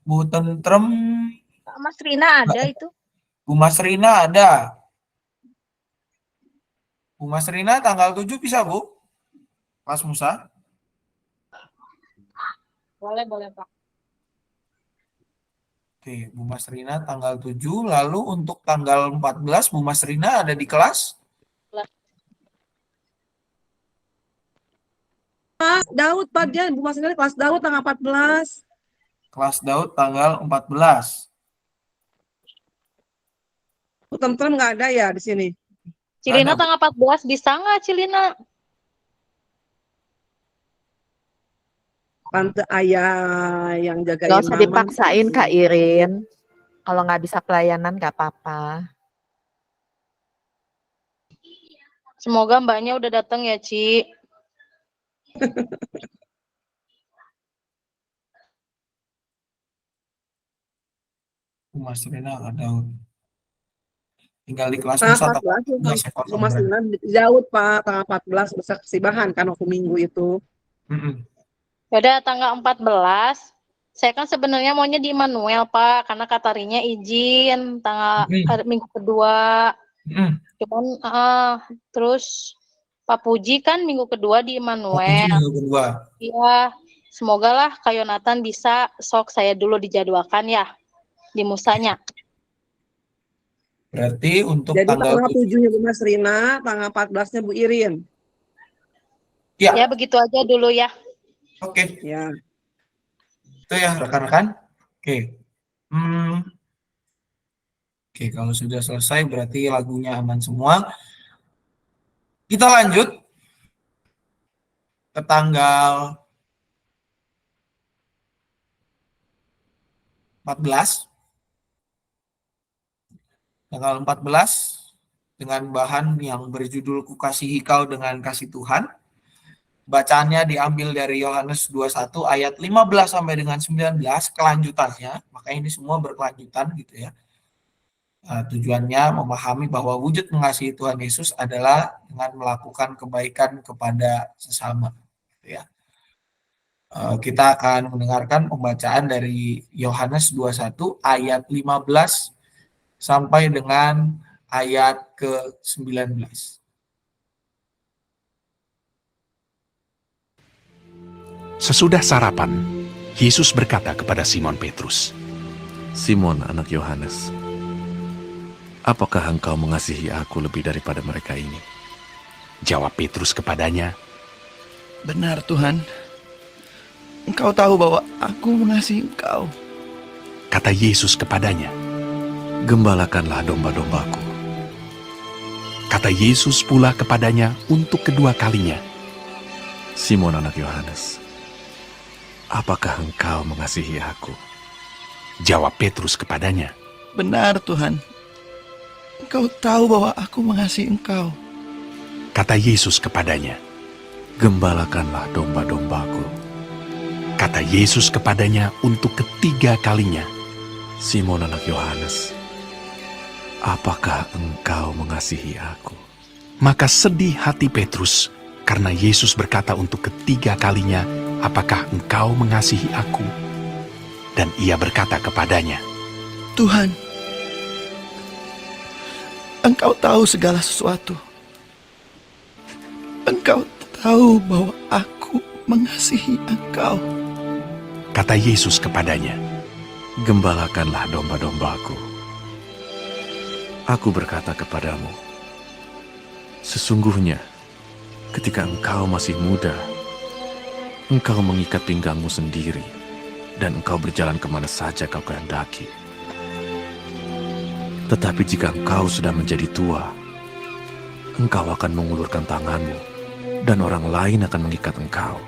Bu Tentrem, Mas Rina ada itu. Bu Mas Rina ada. Bu Mas Rina tanggal 7 bisa, Bu? Kelas Musa? Boleh, Pak. Oke, Bu Mas Rina tanggal 7. Lalu untuk tanggal 14, Bu Mas Rina ada di kelas? Daud, Pak, dia Bu Mas Rina kelas Daud tanggal 14. Kelas Daud tanggal 14. Tentrem nggak ada ya di sini. Cilina Ada, Bu. tanggal 14 bisa nggak Cilina? Tante ayah yang Gak jagain usah mama. dipaksain Kak Irin. Kalau nggak bisa pelayanan nggak apa-apa. Semoga mbaknya udah datang ya, Ci. Mas Rina ada tinggal di kelas Tanggal Nusa tanggal 14 ya, 14 ya kosong Rumah berarti. Sina jauh Pak, tanggal 14 bisa kesibahan kan waktu Minggu itu. Mm-mm. Yaudah tanggal 14. Saya kan sebenarnya maunya di Immanuel, Pak, karena Katarinya izin tanggal Mm-mm. minggu kedua. Mm-mm. Cuman terus Pak Puji kan minggu kedua di Aku uji Immanuel. minggu kedua. Iya, semoga lah Kak Yonatan bisa sok saya dulu dijadwalkan ya di musanya. Berarti untuk Jadi tanggal tanggal 7-nya Bu Mas Rina, tanggal 14-nya Bu Irin. ya, Ya begitu aja dulu ya. oke. Ya. Itu ya rekan-rekan. Oke. Hmm, oke, kalau sudah selesai berarti lagunya aman semua. Kita lanjut ke tanggal 14. Tanggal 14 dengan bahan yang berjudul Kukasihi Kau dengan Kasih Tuhan. Bacaannya diambil dari Yohanes 21 ayat 15 sampai dengan 19, kelanjutannya. Maka ini semua berkelanjutan gitu ya. Tujuannya memahami bahwa wujud mengasihi Tuhan Yesus adalah dengan melakukan kebaikan kepada sesama. Gitu ya. Kita akan mendengarkan pembacaan dari Yohanes 21 ayat 15 sampai dengan ayat ke-19. Sesudah sarapan, Yesus berkata kepada Simon Petrus, Simon anak Yohanes, apakah engkau mengasihi aku lebih daripada mereka ini? jawab Petrus kepadanya, Benar Tuhan, Engkau tahu bahwa aku mengasihi Engkau. kata Yesus kepadanya. Gembalakanlah domba-dombaku. Kata Yesus pula kepadanya untuk kedua kalinya, Simon anak Yohanes, apakah engkau mengasihi aku? jawab Petrus kepadanya. Benar Tuhan, Engkau tahu bahwa aku mengasihi Engkau. Kata Yesus kepadanya. Gembalakanlah domba-dombaku. Kata Yesus kepadanya untuk ketiga kalinya, Simon anak Yohanes, apakah engkau mengasihi aku? maka sedih hati Petrus karena Yesus berkata untuk ketiga kalinya, apakah engkau mengasihi aku? Dan ia berkata kepadanya, Tuhan, Engkau tahu segala sesuatu. Engkau tahu bahwa aku mengasihi Engkau. kata Yesus kepadanya. Gembalakanlah domba-dombaku. Aku berkata kepadamu, sesungguhnya ketika engkau masih muda, engkau mengikat pinggangmu sendiri, dan engkau berjalan kemana saja kau kehendaki. Tetapi jika engkau sudah menjadi tua, engkau akan mengulurkan tanganmu, dan orang lain akan mengikat engkau,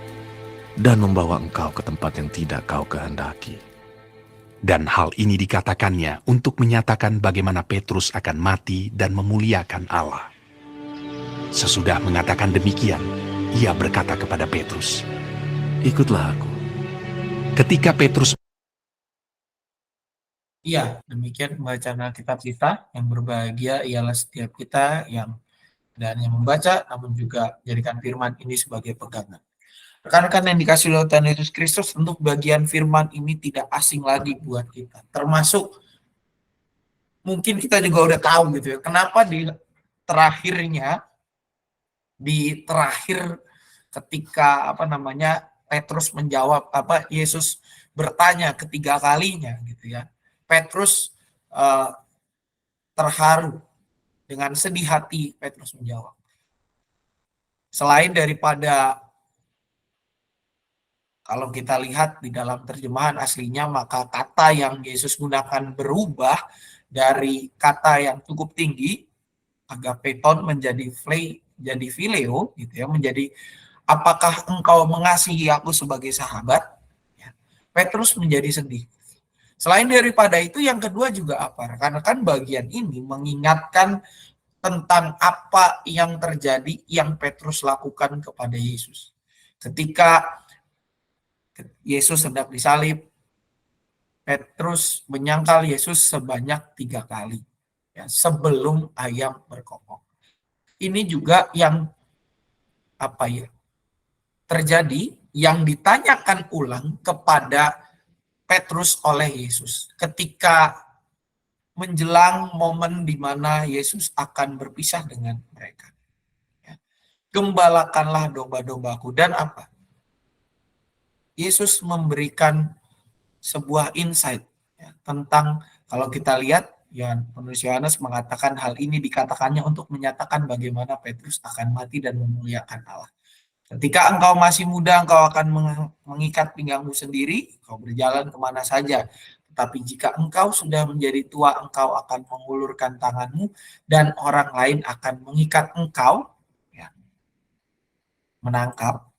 dan membawa engkau ke tempat yang tidak kau kehendaki. Dan hal ini dikatakannya untuk menyatakan bagaimana Petrus akan mati dan memuliakan Allah. Sesudah mengatakan demikian, ia berkata kepada Petrus, Ikutlah aku. ketika Petrus Iya, demikian pembacaan Alkitab kita. Yang berbahagia ialah setiap kita yang membaca, namun juga jadikan firman ini sebagai pegangan. Rekan-rekan yang dikasih oleh Tuhan Yesus Kristus, untuk bagian firman ini tidak asing lagi buat kita. Termasuk mungkin kita juga udah tahu gitu ya, kenapa di terakhir ketika Petrus menjawab Yesus bertanya ketiga kalinya gitu ya. Petrus terharu, dengan sedih hati Petrus menjawab. Selain daripada kalau kita lihat di dalam terjemahan aslinya, maka kata yang Yesus gunakan berubah dari kata yang cukup tinggi, agapeton menjadi jadi phileo, gitu ya, menjadi apakah engkau mengasihi aku sebagai sahabat? Ya. Petrus menjadi sedih. Selain daripada itu, yang kedua juga apa? Karena kan bagian ini mengingatkan tentang apa yang terjadi yang Petrus lakukan kepada Yesus. Ketika Yesus hendak disalib, Petrus menyangkal Yesus sebanyak 3 kali, ya, sebelum ayam berkokok. Ini juga yang terjadi, yang ditanyakan ulang kepada Petrus oleh Yesus ketika menjelang momen di mana Yesus akan berpisah dengan mereka. Ya. Gembalakanlah domba-dombaku, dan apa? Yesus memberikan sebuah insight, ya, tentang, kalau kita lihat, ya, penulis Yohanes mengatakan hal ini dikatakannya untuk menyatakan bagaimana Petrus akan mati dan memuliakan Allah. Ketika engkau masih muda, engkau akan mengikat pinggangmu sendiri, engkau berjalan kemana saja. Tetapi jika engkau sudah menjadi tua, engkau akan mengulurkan tanganmu dan orang lain akan mengikat engkau, ya, menangkap,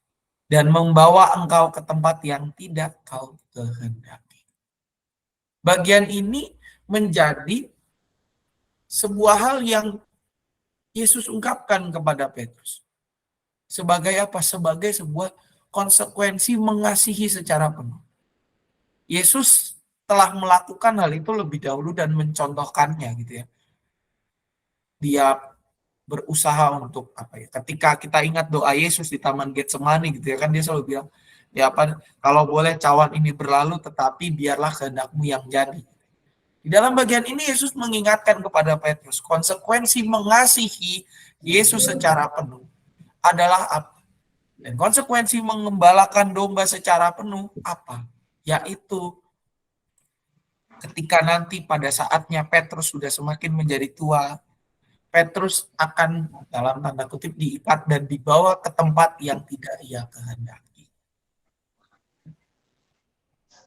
dan membawa engkau ke tempat yang tidak kau kehendaki. Bagian ini menjadi sebuah hal yang Yesus ungkapkan kepada Petrus. Sebagai apa? Sebagai sebuah konsekuensi mengasihi secara penuh. Yesus telah melakukan hal itu lebih dahulu dan mencontohkannya, gitu ya. Dia berusaha untuk ketika kita ingat doa Yesus di Taman Getsemani, gitu ya, kan dia selalu bilang, ya kalau boleh cawan ini berlalu, tetapi biarlah kehendakmu yang jadi. Di dalam bagian ini Yesus mengingatkan kepada Petrus, konsekuensi mengasihi Yesus secara penuh adalah apa? Dan konsekuensi mengembalakan domba secara penuh apa? Yaitu ketika nanti pada saatnya Petrus sudah semakin menjadi tua, Petrus akan dalam tanda kutip diikat dan dibawa ke tempat yang tidak ia kehendaki.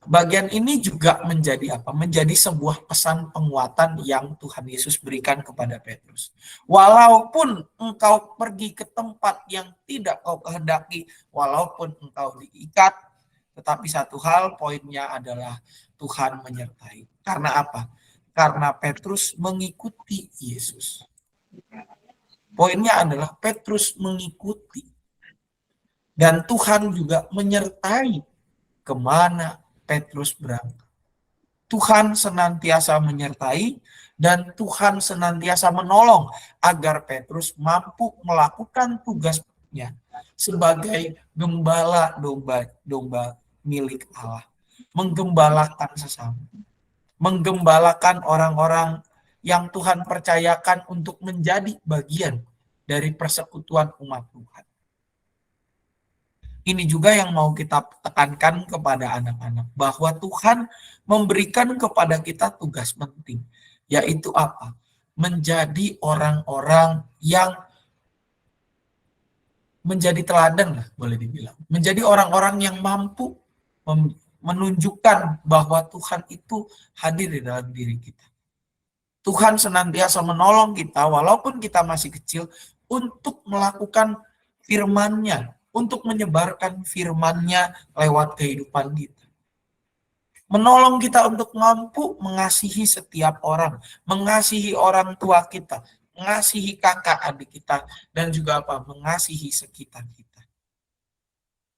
Bagian ini juga menjadi apa? Menjadi sebuah pesan penguatan yang Tuhan Yesus berikan kepada Petrus. Walaupun engkau pergi ke tempat yang tidak kau kehendaki, walaupun engkau diikat, tetapi satu hal, poinnya adalah Tuhan menyertai. Karena apa? Karena Petrus mengikuti Yesus. Poinnya adalah Petrus mengikuti. Dan Tuhan juga menyertai kemana Petrus berangkat. Tuhan senantiasa menyertai dan Tuhan senantiasa menolong agar Petrus mampu melakukan tugasnya sebagai gembala domba-domba milik Allah. Menggembalakan sesama. Menggembalakan orang-orang yang Tuhan percayakan untuk menjadi bagian dari persekutuan umat Tuhan. Ini juga yang mau kita tekankan kepada anak-anak, bahwa Tuhan memberikan kepada kita tugas penting, yaitu apa? Menjadi orang-orang yang menjadi teladan lah, boleh dibilang. Menjadi orang-orang yang mampu menunjukkan bahwa Tuhan itu hadir di dalam diri kita. Tuhan senantiasa menolong kita walaupun kita masih kecil untuk melakukan firman-Nya, untuk menyebarkan firman-Nya lewat kehidupan kita. Menolong kita untuk mampu mengasihi setiap orang, mengasihi orang tua kita, mengasihi kakak adik kita, dan juga apa? Mengasihi sekitar kita.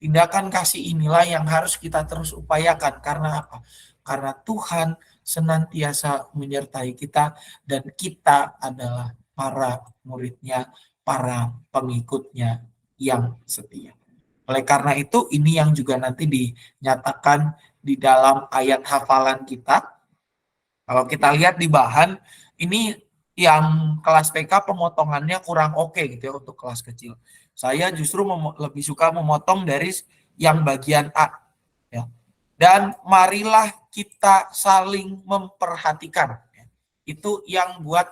Tindakan kasih inilah yang harus kita terus upayakan. Karena apa? Karena Tuhan senantiasa menyertai kita dan kita adalah para murid-Nya, para pengikut-Nya yang setia. Oleh karena itu, ini yang juga nanti dinyatakan di dalam ayat hafalan kita. Kalau kita lihat di bahan, ini yang kelas PK pemotongannya kurang oke gitu ya untuk kelas kecil. Saya justru lebih suka memotong dari yang bagian A. Ya. Dan marilah kita saling memperhatikan. Itu yang buat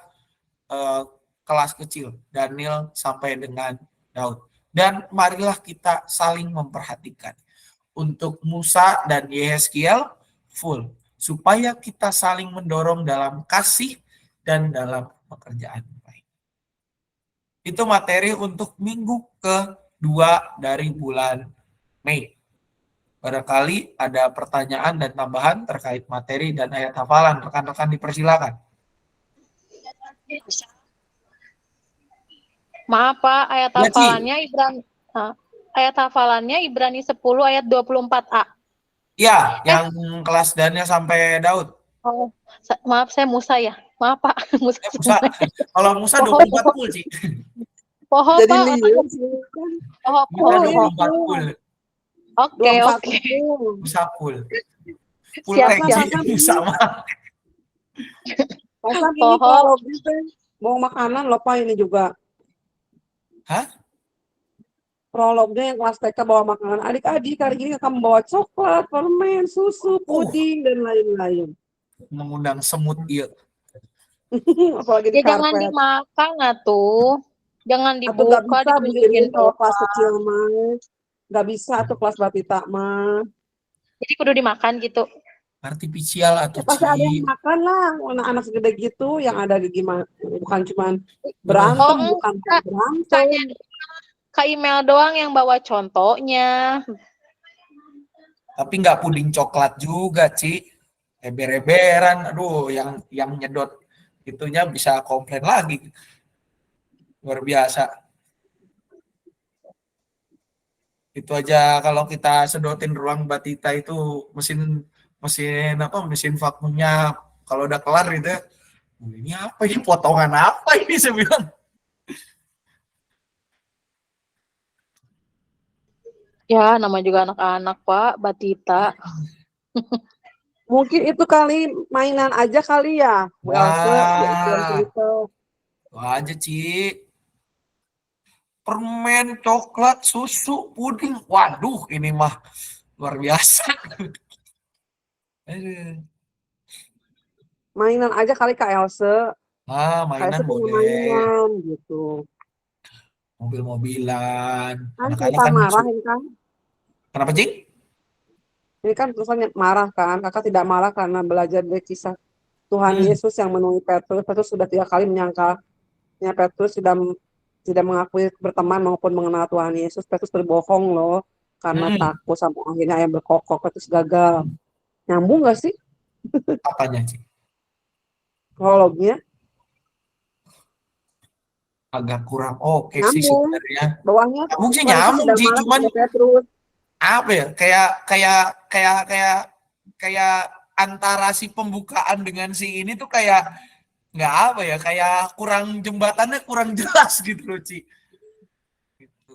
kelas kecil, Daniel sampai dengan Daud. Dan marilah kita saling memperhatikan. Untuk Musa dan Yehezkiel full. Supaya kita saling mendorong dalam kasih dan dalam pekerjaan baik. Itu materi untuk minggu kedua dari bulan Mei. Barangkali ada pertanyaan dan tambahan terkait materi dan ayat hafalan. Rekan-rekan dipersilakan. Maaf Pak, ayat Ya, Ci. hafalannya Ibrani 10 ayat 24a. Ya, yang kelas dannya sampai Daud. Oh, maaf saya Musa ya. Maaf Pak, Musa. Musa. Kalau Musa Poho, 24 pul, Ci. Poho Jadi Pak. liur. Poho, Musa Oh, iya. 24 pul. Oke. 24 Musa pul. Pul Siap, lagi siap. sama. Pasang ini Poho. kalau gitu bawa makanan loh Pak ini juga. Hah? Prolognya yang kelas TK bawa makanan. Adik-adik hari ini akan membawa coklat, permen, susu, puding, dan lain-lain. Mengundang semut iya. Apalagi di Ya jangan karpet. dimakan atuh. Jangan Atau nggak dibuka, bisa Bu ditunjukin Irin kalau kelas doang. kecil mah. Nggak bisa tuh kelas batita mah. Jadi kudu dimakan gitu. Artifisial atau Ya, pasti ada yang Ci. makan lah. Anak-anak segede gitu yang ada gimana. Bukan cuma berantem, Oh, bukan enggak. berantem. Kak Email doang yang bawa contohnya. Tapi nggak puding coklat juga, Ci. Eber-eberan. Aduh, yang nyedot itunya bisa komplain lagi. Luar biasa. Itu aja kalau kita sedotin ruang batita itu mesin vakumnya kalau udah kelar gitu ya, ini apa ini, potongan apa ini, saya bilang. Ya, nama juga anak-anak, Pak. Batita. Mungkin itu kali mainan aja kali ya. Bu Elsa, Wah, cerita. wah aja Ci. Permen, coklat, susu, puding. Waduh, ini mah luar biasa. Aduh. Mainan aja kali Kak Elsa. Ah, Kak mainan Elsa punya boleh. mainan gitu. Mobil-mobilan. Kan Anak-anak cerita kan marah ini kan. Kenapa, Ci? Ini kan tulisannya marah kan. Kakak tidak marah karena belajar dari kisah Tuhan Yesus yang menemui Petrus. Petrus sudah 3 kali menyangkalnya Petrus tidak mengakui berteman maupun mengenal Tuhan Yesus. Petrus berbohong loh. Karena takut sampai akhirnya yang berkokok. Petrus gagal. Nyambung gak sih Apanya, Ci? prolognya? Agak kurang oke sih Nyambung. sebenarnya. Bawahnya Nyambung sih Tuhan Yesus nyambung tidak sih, marah cuman kepada Petrus. apa ya? Kayak antara si pembukaan dengan si ini tuh kayak nggak apa ya? Kayak kurang, jembatannya kurang jelas gitu loh, Ci. Gitu.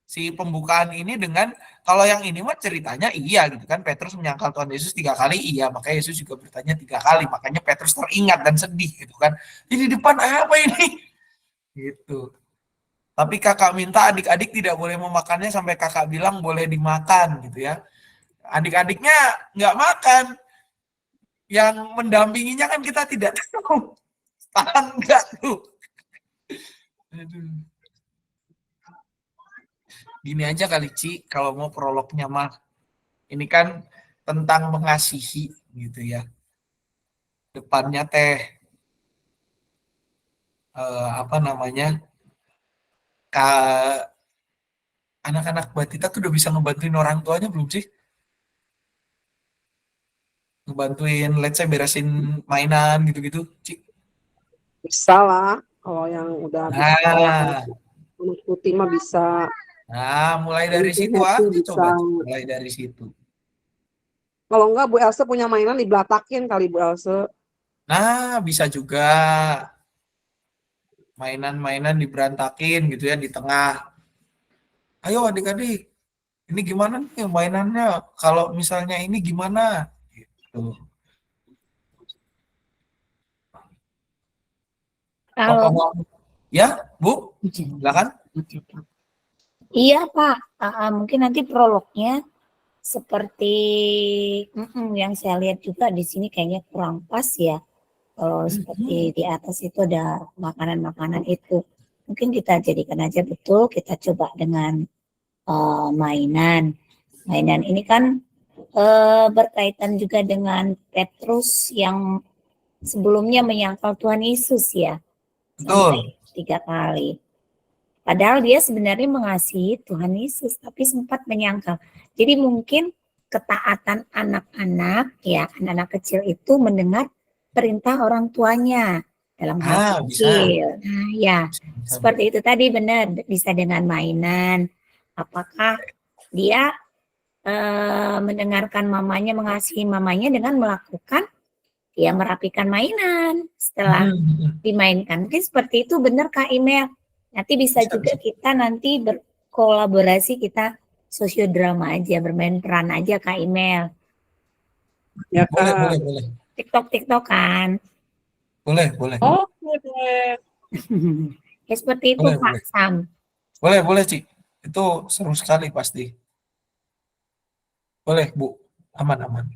Si pembukaan ini dengan, kalau yang ini mah ceritanya iya gitu kan, Petrus menyangkal Tuhan Yesus 3 kali, iya, makanya Yesus juga bertanya 3 kali, makanya Petrus teringat dan sedih gitu kan. Jadi di depan apa ini? Gitu. Tapi kakak minta adik-adik tidak boleh memakannya sampai kakak bilang boleh dimakan gitu ya. Adik-adiknya nggak makan. Yang mendampinginya kan kita tidak tahu. Tahan nggak tuh. Aduh. Gini aja kali Ci, kalau mau prolognya mah. Ini kan tentang mengasihi gitu ya. Depannya teh apa namanya? Anak-anak batita tuh udah bisa ngebantuin orang tuanya belum sih? Ngebantuin, let's say beresin mainan gitu-gitu, Ci. Bisa lah. Kalau yang udah bisa sekolah kan. Nah, Anak putih mah bisa. mulai dari Mungkin situ happy aja bisa. coba, Ci. Mulai dari situ. Kalau enggak Bu Elsa punya mainan dibelatakin kali Bu Elsa. Nah, bisa juga mainan-mainan diberantakin gitu ya di tengah. Ayo adik-adik, ini gimana nih mainannya? Kalau misalnya ini gimana? Gitu. Halo. Ya, Bu, silakan. Iya Pak, mungkin nanti prolognya seperti yang saya lihat juga di sini kayaknya kurang pas ya. Kalau seperti di atas itu ada makanan-makanan itu. Mungkin kita jadikan aja betul, kita coba dengan mainan. Mainan ini kan berkaitan juga dengan Petrus yang sebelumnya menyangkal Tuhan Yesus ya, Betul. sampai 3 kali. Padahal dia sebenarnya mengasihi Tuhan Yesus, tapi sempat menyangkal. Jadi mungkin ketaatan anak-anak, ya anak-anak kecil itu mendengar perintah orang tuanya dalam hal Bisa. kecil. Nah ya, Bisa. seperti itu tadi benar, bisa dengan mainan. Apakah dia mendengarkan mamanya, mengasihi mamanya dengan melakukan, ya merapikan mainan setelah dimainkan. Mungkin seperti itu benar Kak Imel. Nanti bisa juga kita nanti berkolaborasi, kita sosiodrama aja, bermain peran aja Kak Imel. Ya Boleh, Kak. boleh, boleh. TikTok kan. Boleh, boleh. Oh, boleh. Ya seperti itu Boleh, Pak boleh. Sam. Boleh, boleh, Ci. Itu seru sekali pasti. Boleh, Bu. Aman, aman.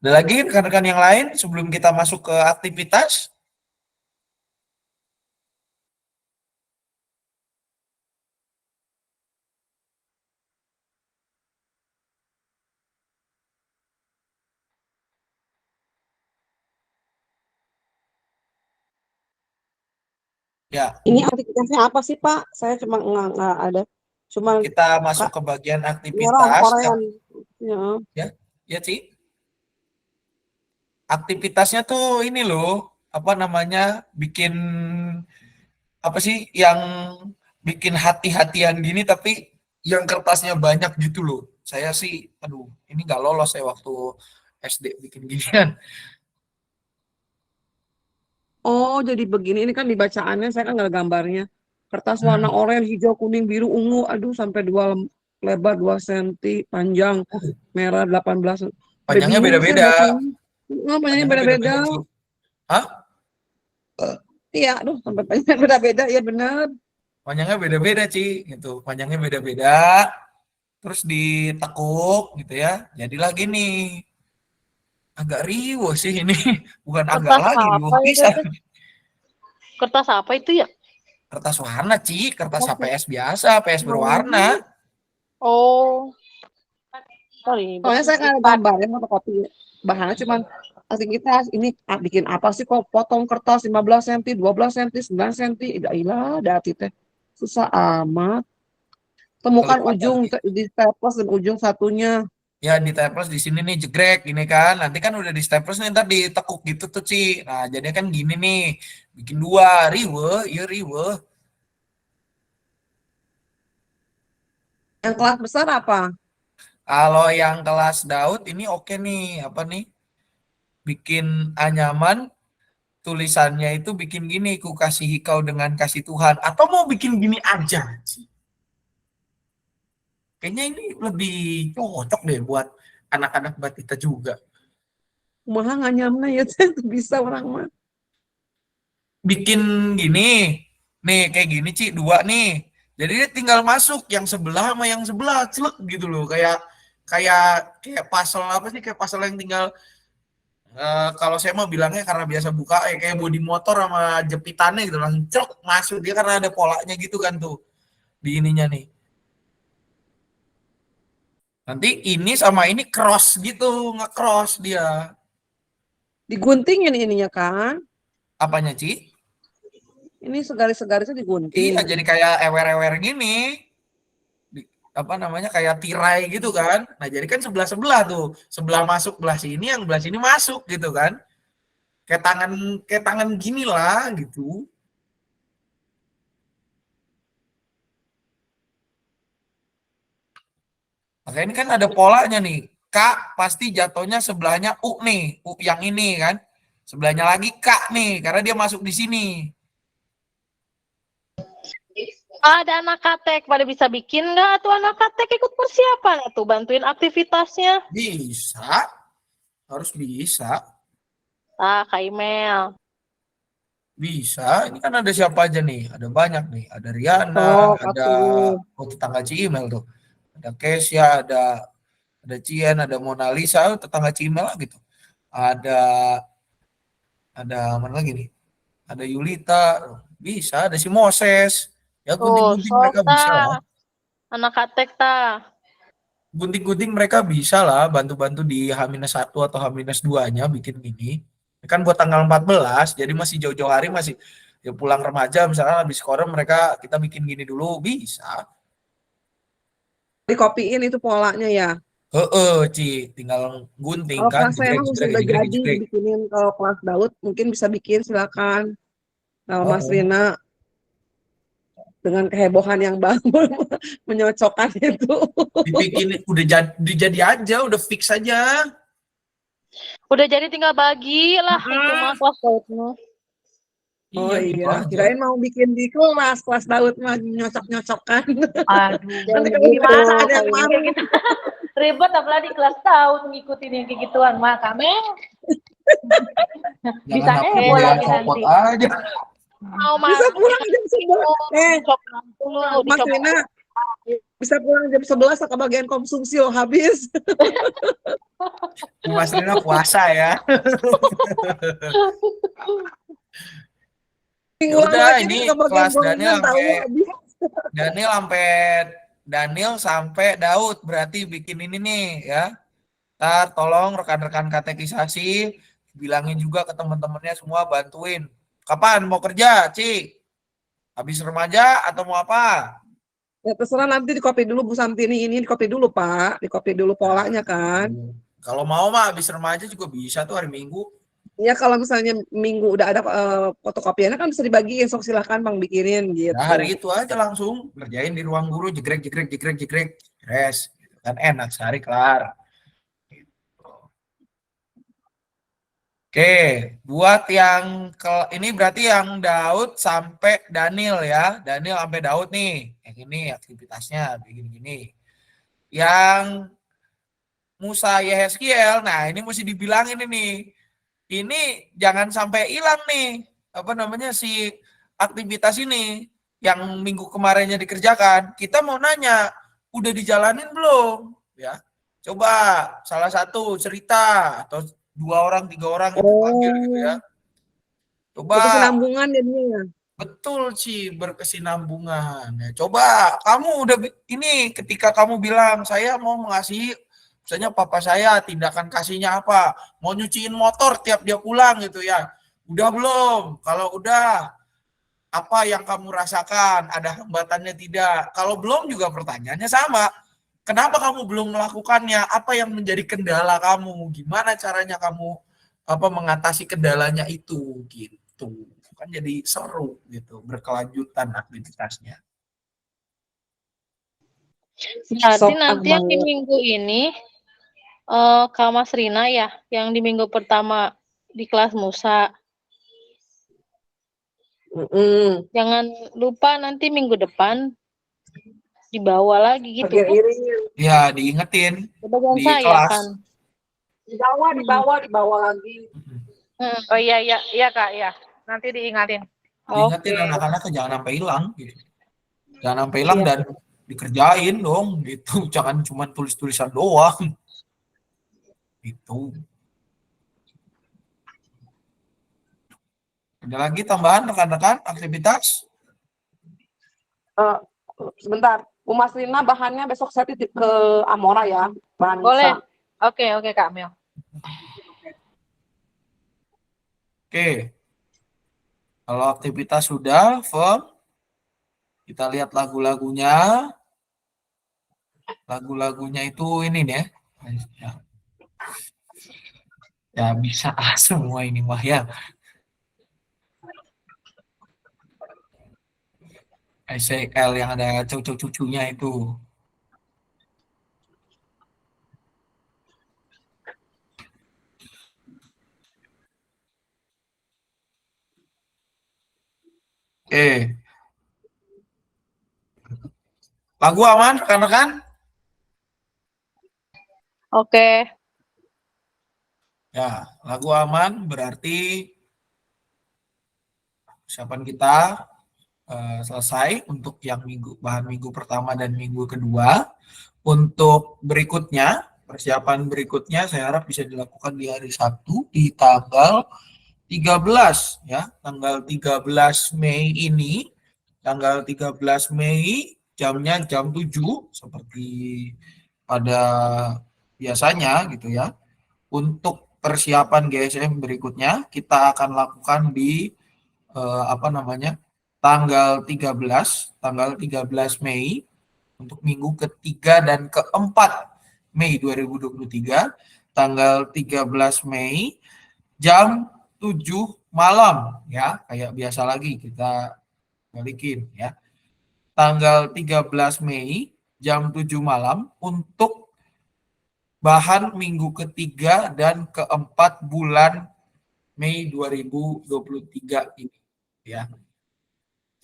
Ada lagi rekan-rekan yang lain sebelum kita masuk ke aktivitas? Ya, Ini aktivitasnya apa sih Pak? Saya cuma nggak ada. Cuma kita masuk ke bagian merah aktivitas. Korean. Ya. Ya, Ci. Aktivitasnya tuh ini loh, apa namanya, bikin apa sih yang bikin hati-hatian gini tapi yang kertasnya banyak gitu loh. Saya sih, aduh, ini nggak lolos saya waktu SD bikin ginian. Oh, jadi begini. Ini kan di bacaannya saya kan nggak ada gambarnya. Kertas warna oranye, hijau, kuning, biru, ungu. Aduh, sampai lebar 2 cm, panjang, merah 18. Panjangnya Bingung saya beda-beda. bacanya. Oh, panjangnya beda-beda. Ci. Hah? Iya, aduh, sampai panjangnya beda-beda. Ya benar. Panjangnya beda-beda, Ci, gitu. Panjangnya beda-beda. Terus ditekuk gitu ya. Jadilah gini. Agak riuh sih ini. Bukan agak Kertas lagi, riuh apa itu? bisa. Kertas apa itu ya? Kertas warna, Ci. Kertas HPS biasa, PS berwarna. Oh. Sorry. Soalnya saya kan ada gambarnya fotokopi. Bahannya cuman aktivitas ini bikin apa sih kok potong kertas 15 cm, 12 cm, 9 cm. Ilah, dati teh. Susah amat. Temukan Kelihatan, ujung Ci. di staples dan ujung satunya. Ya di staples di sini nih jegrek gini kan. Nanti kan udah di staples nih ntar ditekuk gitu tuh, Ci. Nah, jadinya kan gini nih. Bikin 2, riwe, iya riwe. Yang kelas besar apa? Kalau yang kelas Daud ini oke nih, apa nih? Bikin anyaman, tulisannya itu bikin gini, ku kasihi kau dengan kasih Tuhan. Atau mau bikin gini aja, Ci. Kayaknya ini lebih cocok deh buat anak-anak batita juga. Kumaha nganyamna ya teh bisa orang mah. Bikin gini, nih kayak gini Ci, 2 nih. Jadi dia tinggal masuk yang sebelah sama yang sebelah, celek gitu loh. Kayak kayak puzzle apa sih? Kayak puzzle yang tinggal kalau saya mah bilangnya karena biasa buka kayak bodi motor sama jepitannya gitu langsung celek masuk dia karena ada polanya gitu kan tuh di ininya nih. Nanti ini sama ini cross gitu, nge-cross dia. Diguntingin ininya kan. Apanya, Ci? Ini segaris-segarisnya digunting. Iya, jadi kayak ewer-ewer gini. Apa namanya kayak tirai gitu kan. Nah, jadi kan sebelah-sebelah tuh. Sebelah masuk belah sini, yang belah sini masuk gitu kan. Kayak tangan gini lah gitu. Maka ini kan ada polanya nih. K pasti jatuhnya sebelahnya U nih. U yang ini kan. Sebelahnya lagi K nih. Karena dia masuk di sini. Ada anak katek, pada bisa bikin nggak tuh anak katek ikut persiapan tuh, bantuin aktivitasnya? Bisa. Harus bisa. Kak Imel. Bisa. Ini kan ada siapa aja nih? Ada banyak nih. Ada Riana, ada tetangga Cimel tuh. Ada Kesia, ada Cien, ada Mona Lisa, tetangga Cimel lah gitu. Ada mana lagi nih? Ada Yulita, bisa. Ada si Moses. Ya gunting-gunting mereka bisa lah. Anak katek Gunting-gunting mereka bisa lah bantu-bantu di H-1 atau H-2-nya bikin gini. Kan buat tanggal 14, jadi masih jauh-jauh hari, masih ya pulang remaja misalnya habis korem mereka kita bikin gini dulu bisa. Dikopiin itu polanya ya. Ci, tinggal gunting Kalau kan, kelas saya emang sudah jadi jegrek. bikinin, kalau kelas Daud mungkin bisa bikin, silakan. Kalau Mas Rina dengan kehebohan yang baru menyocokkan itu. Dibikin udah jadi aja, udah fix aja. Udah jadi tinggal bagi lah itu mah kelas Daudnya. Oh gitu iya, aja. kirain mau bikin di kelas Daud mah nyocok-nyocokkan. Aduh, Nanti kalau gimana kelas ada yang kayak marah. gitu. Ribet apalagi kelas Daud ngikutin yang kayak gituan mah kami. Bisa Jangan heboh dia lagi copot nanti. aja. Mau Bisa pulang jam 11. Mas Rina, bisa pulang jam 11 ke bagian konsumsi loh, habis. Mas Rina puasa ya. Ya udah, ini kelas Daniel sampai Daud berarti bikin ini nih ya. Ntar tolong rekan-rekan katekisasi bilangin juga ke teman-temannya semua, bantuin. Kapan mau kerja, Ci? Habis remaja atau mau apa? Ya terserah, nanti dikopi dulu Bu Santini, ini dikopi dulu Pak, dikopi dulu polanya kan. Kalau mau mah habis remaja juga bisa tuh hari Minggu. Ya kalau misalnya Minggu udah ada fotokopiannya kan bisa dibagiin, sok silahkan Bang bikinin gitu. Nah, hari itu aja langsung kerjain di ruang guru, jegrek, res. Kan enak, sehari kelar. Oke, buat yang ini berarti yang Daud sampai Daniel ya. Daniel sampai Daud nih. Yang ini aktivitasnya begini-gini. Yang Musa Yehezkiel, nah ini mesti dibilangin ini. Ini jangan sampai hilang nih, apa namanya, si aktivitas ini yang minggu kemarinnya dikerjakan. Kita mau nanya, udah dijalanin belum? Ya, coba salah satu cerita atau 2 orang 3 orang itu panggil gitu ya. Coba. Berkesinambungan jadinya. Betul sih, berkesinambungan. Ya, coba kamu udah ini ketika kamu bilang saya mau mengasihi, misalnya papa saya, tindakan kasihnya apa? Mau nyuciin motor tiap dia pulang gitu ya. Udah belum? Kalau udah, apa yang kamu rasakan? Ada hambatannya tidak? Kalau belum juga pertanyaannya sama. Kenapa kamu belum melakukannya? Apa yang menjadi kendala kamu? Gimana caranya kamu mengatasi kendalanya itu gitu. Kan jadi seru gitu, berkelanjutan aktivitasnya. Berarti nanti yang di minggu ini Kak Mas Rina ya, yang di minggu pertama di kelas Musa. Jangan lupa nanti minggu depan dibawa lagi gitu. Ya, diingetin Bagian di saya kelas. kan. Dibawa lagi. Oh iya Kak, ya. Nanti diingatin. Diingetin anak-anak jangan sampai hilang gitu. Jangan sampai hilang dan dikerjain dong gitu. Jangan cuma tulis-tulisan doang. Itu. Ada lagi tambahan rekan-rekan aktivitas? Sebentar, Bu Mas Rina bahannya besok saya titip ke Amora ya. Bahan Boleh. Oke Kak Mel. Oke. Kalau aktivitas sudah firm, kita lihat lagu-lagunya. Lagu-lagunya itu ini nih ya. Ya bisa semua ini mah ya. SCL yang ada cucu-cucunya itu. Oke. Lagu aman, rekan-rekan? Oke. Ya, lagu aman berarti persiapan kita selesai untuk yang bahan minggu pertama dan minggu kedua. Untuk berikutnya, persiapan berikutnya saya harap bisa dilakukan di hari Sabtu di tanggal 13 ya, tanggal 13 Mei ini. Tanggal 13 Mei jamnya jam 7 seperti pada biasanya gitu ya. Untuk persiapan GSM berikutnya kita akan lakukan di tanggal 13 Mei untuk minggu ketiga dan keempat Mei 2023, tanggal 13 Mei jam 7 malam ya, kayak biasa lagi kita balikin ya. Tanggal 13 Mei jam 7 malam untuk bahan minggu ketiga dan keempat bulan Mei 2023 ini ya.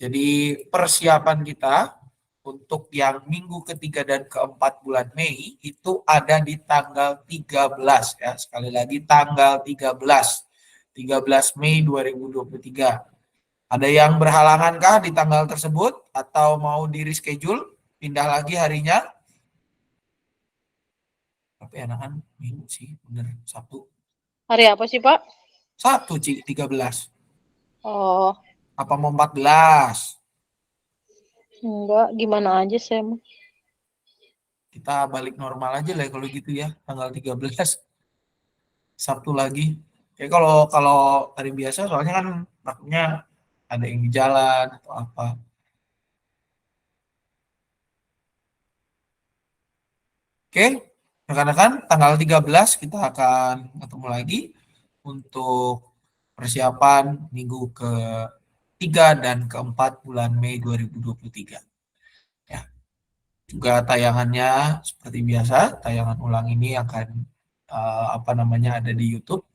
Jadi persiapan kita untuk yang minggu ketiga dan keempat bulan Mei itu ada di tanggal 13 ya. Sekali lagi tanggal 13 Mei 2023. Ada yang berhalangan kah di tanggal tersebut atau mau di reschedule pindah lagi harinya? Tapi enakan minggu sih, bener, Sabtu. Hari apa sih, Pak? Sabtu, Ci, 13. Oh, Apa mau 14? enggak, gimana aja saya mah. Kita balik normal aja lah kalau gitu ya, tanggal 13. Sabtu lagi. Kayak kalau hari biasa soalnya kan takutnya ada yang di jalan atau apa. Oke, rekan-rekan, tanggal 13 kita akan ketemu lagi untuk persiapan minggu ke-3 dan ke-4 bulan Mei 2023. Ya. Juga tayangannya seperti biasa, tayangan ulang ini akan ada di YouTube.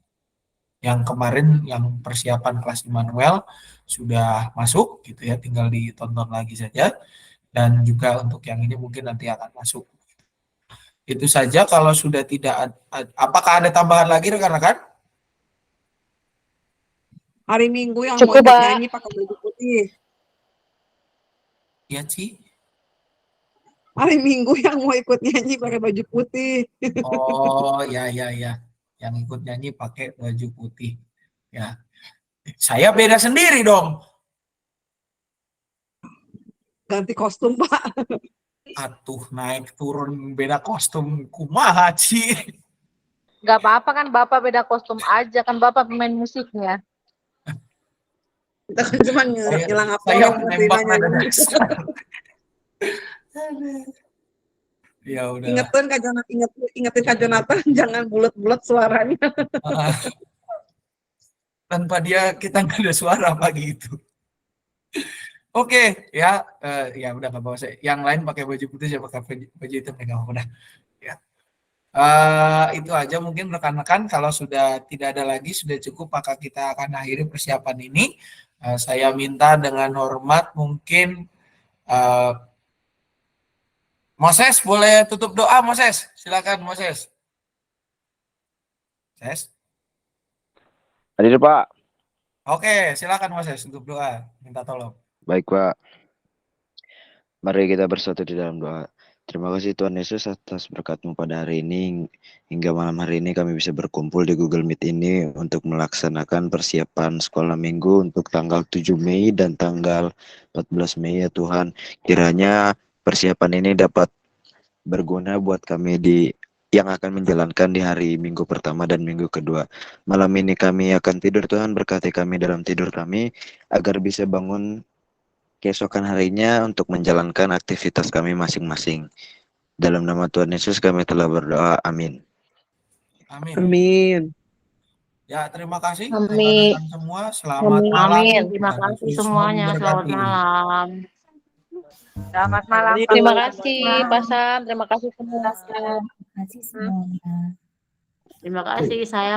Yang kemarin yang persiapan kelas Immanuel sudah masuk gitu ya, tinggal ditonton lagi saja. Dan juga untuk yang ini mungkin nanti akan masuk. Itu saja, kalau sudah tidak apakah ada tambahan lagi rekan-rekan? Hari Minggu yang Cukup, mau ikut Pak. nyanyi pakai baju putih. Ya, Ci. Hari Minggu yang mau ikut nyanyi pakai baju putih. Oh, ya. Yang ikut nyanyi pakai baju putih. Ya. Saya beda sendiri dong. Ganti kostum, Pak. Atuh, naik turun beda kostum kumaha, Ci. Gak apa-apa kan Bapak beda kostum aja, kan Bapak pemain musiknya. Kita kan cuma ngilang apa Saya yang menembak putihnya nada nyanyi. dasar. Ya udah. Ingetin Kak Jonathan jangan bulat-bulat suaranya. Tanpa dia kita nggak ada suara pagi itu. Oke, ya, ya udah nggak bawa saya. Yang lain pakai baju putih, saya pakai baju hitam, nggak apa-apa dah. Ya. Itu aja mungkin rekan-rekan. Kalau sudah tidak ada lagi, sudah cukup, maka kita akan akhiri persiapan ini. Saya minta dengan hormat mungkin Moses boleh tutup doa, Moses. Silakan, Moses. Moses. Hadir, Pak. Oke, silakan Moses tutup doa. Minta tolong. Baik, Pak. Mari kita bersatu di dalam doa. Terima kasih Tuhan Yesus atas berkat-Mu pada hari ini. Hingga malam hari ini kami bisa berkumpul di Google Meet ini untuk melaksanakan persiapan sekolah minggu untuk tanggal 7 Mei dan tanggal 14 Mei ya Tuhan. Kiranya persiapan ini dapat berguna buat kami yang akan menjalankan di hari minggu pertama dan minggu kedua. Malam ini kami akan tidur, Tuhan berkati kami dalam tidur kami agar bisa bangun keesokan harinya untuk menjalankan aktivitas kami masing-masing. Dalam nama Tuhan Yesus kami telah berdoa. Amin. Amin. Amin. Ya, terima kasih Amin. rekan-rekan semua. Selamat malam. Amin. Terima kasih Yesus semuanya. Selamat memberkati. malam. Selamat malam. Terima kasih Pak Sam. Terima kasih semua. Terima kasih semuanya. Terima kasih saya.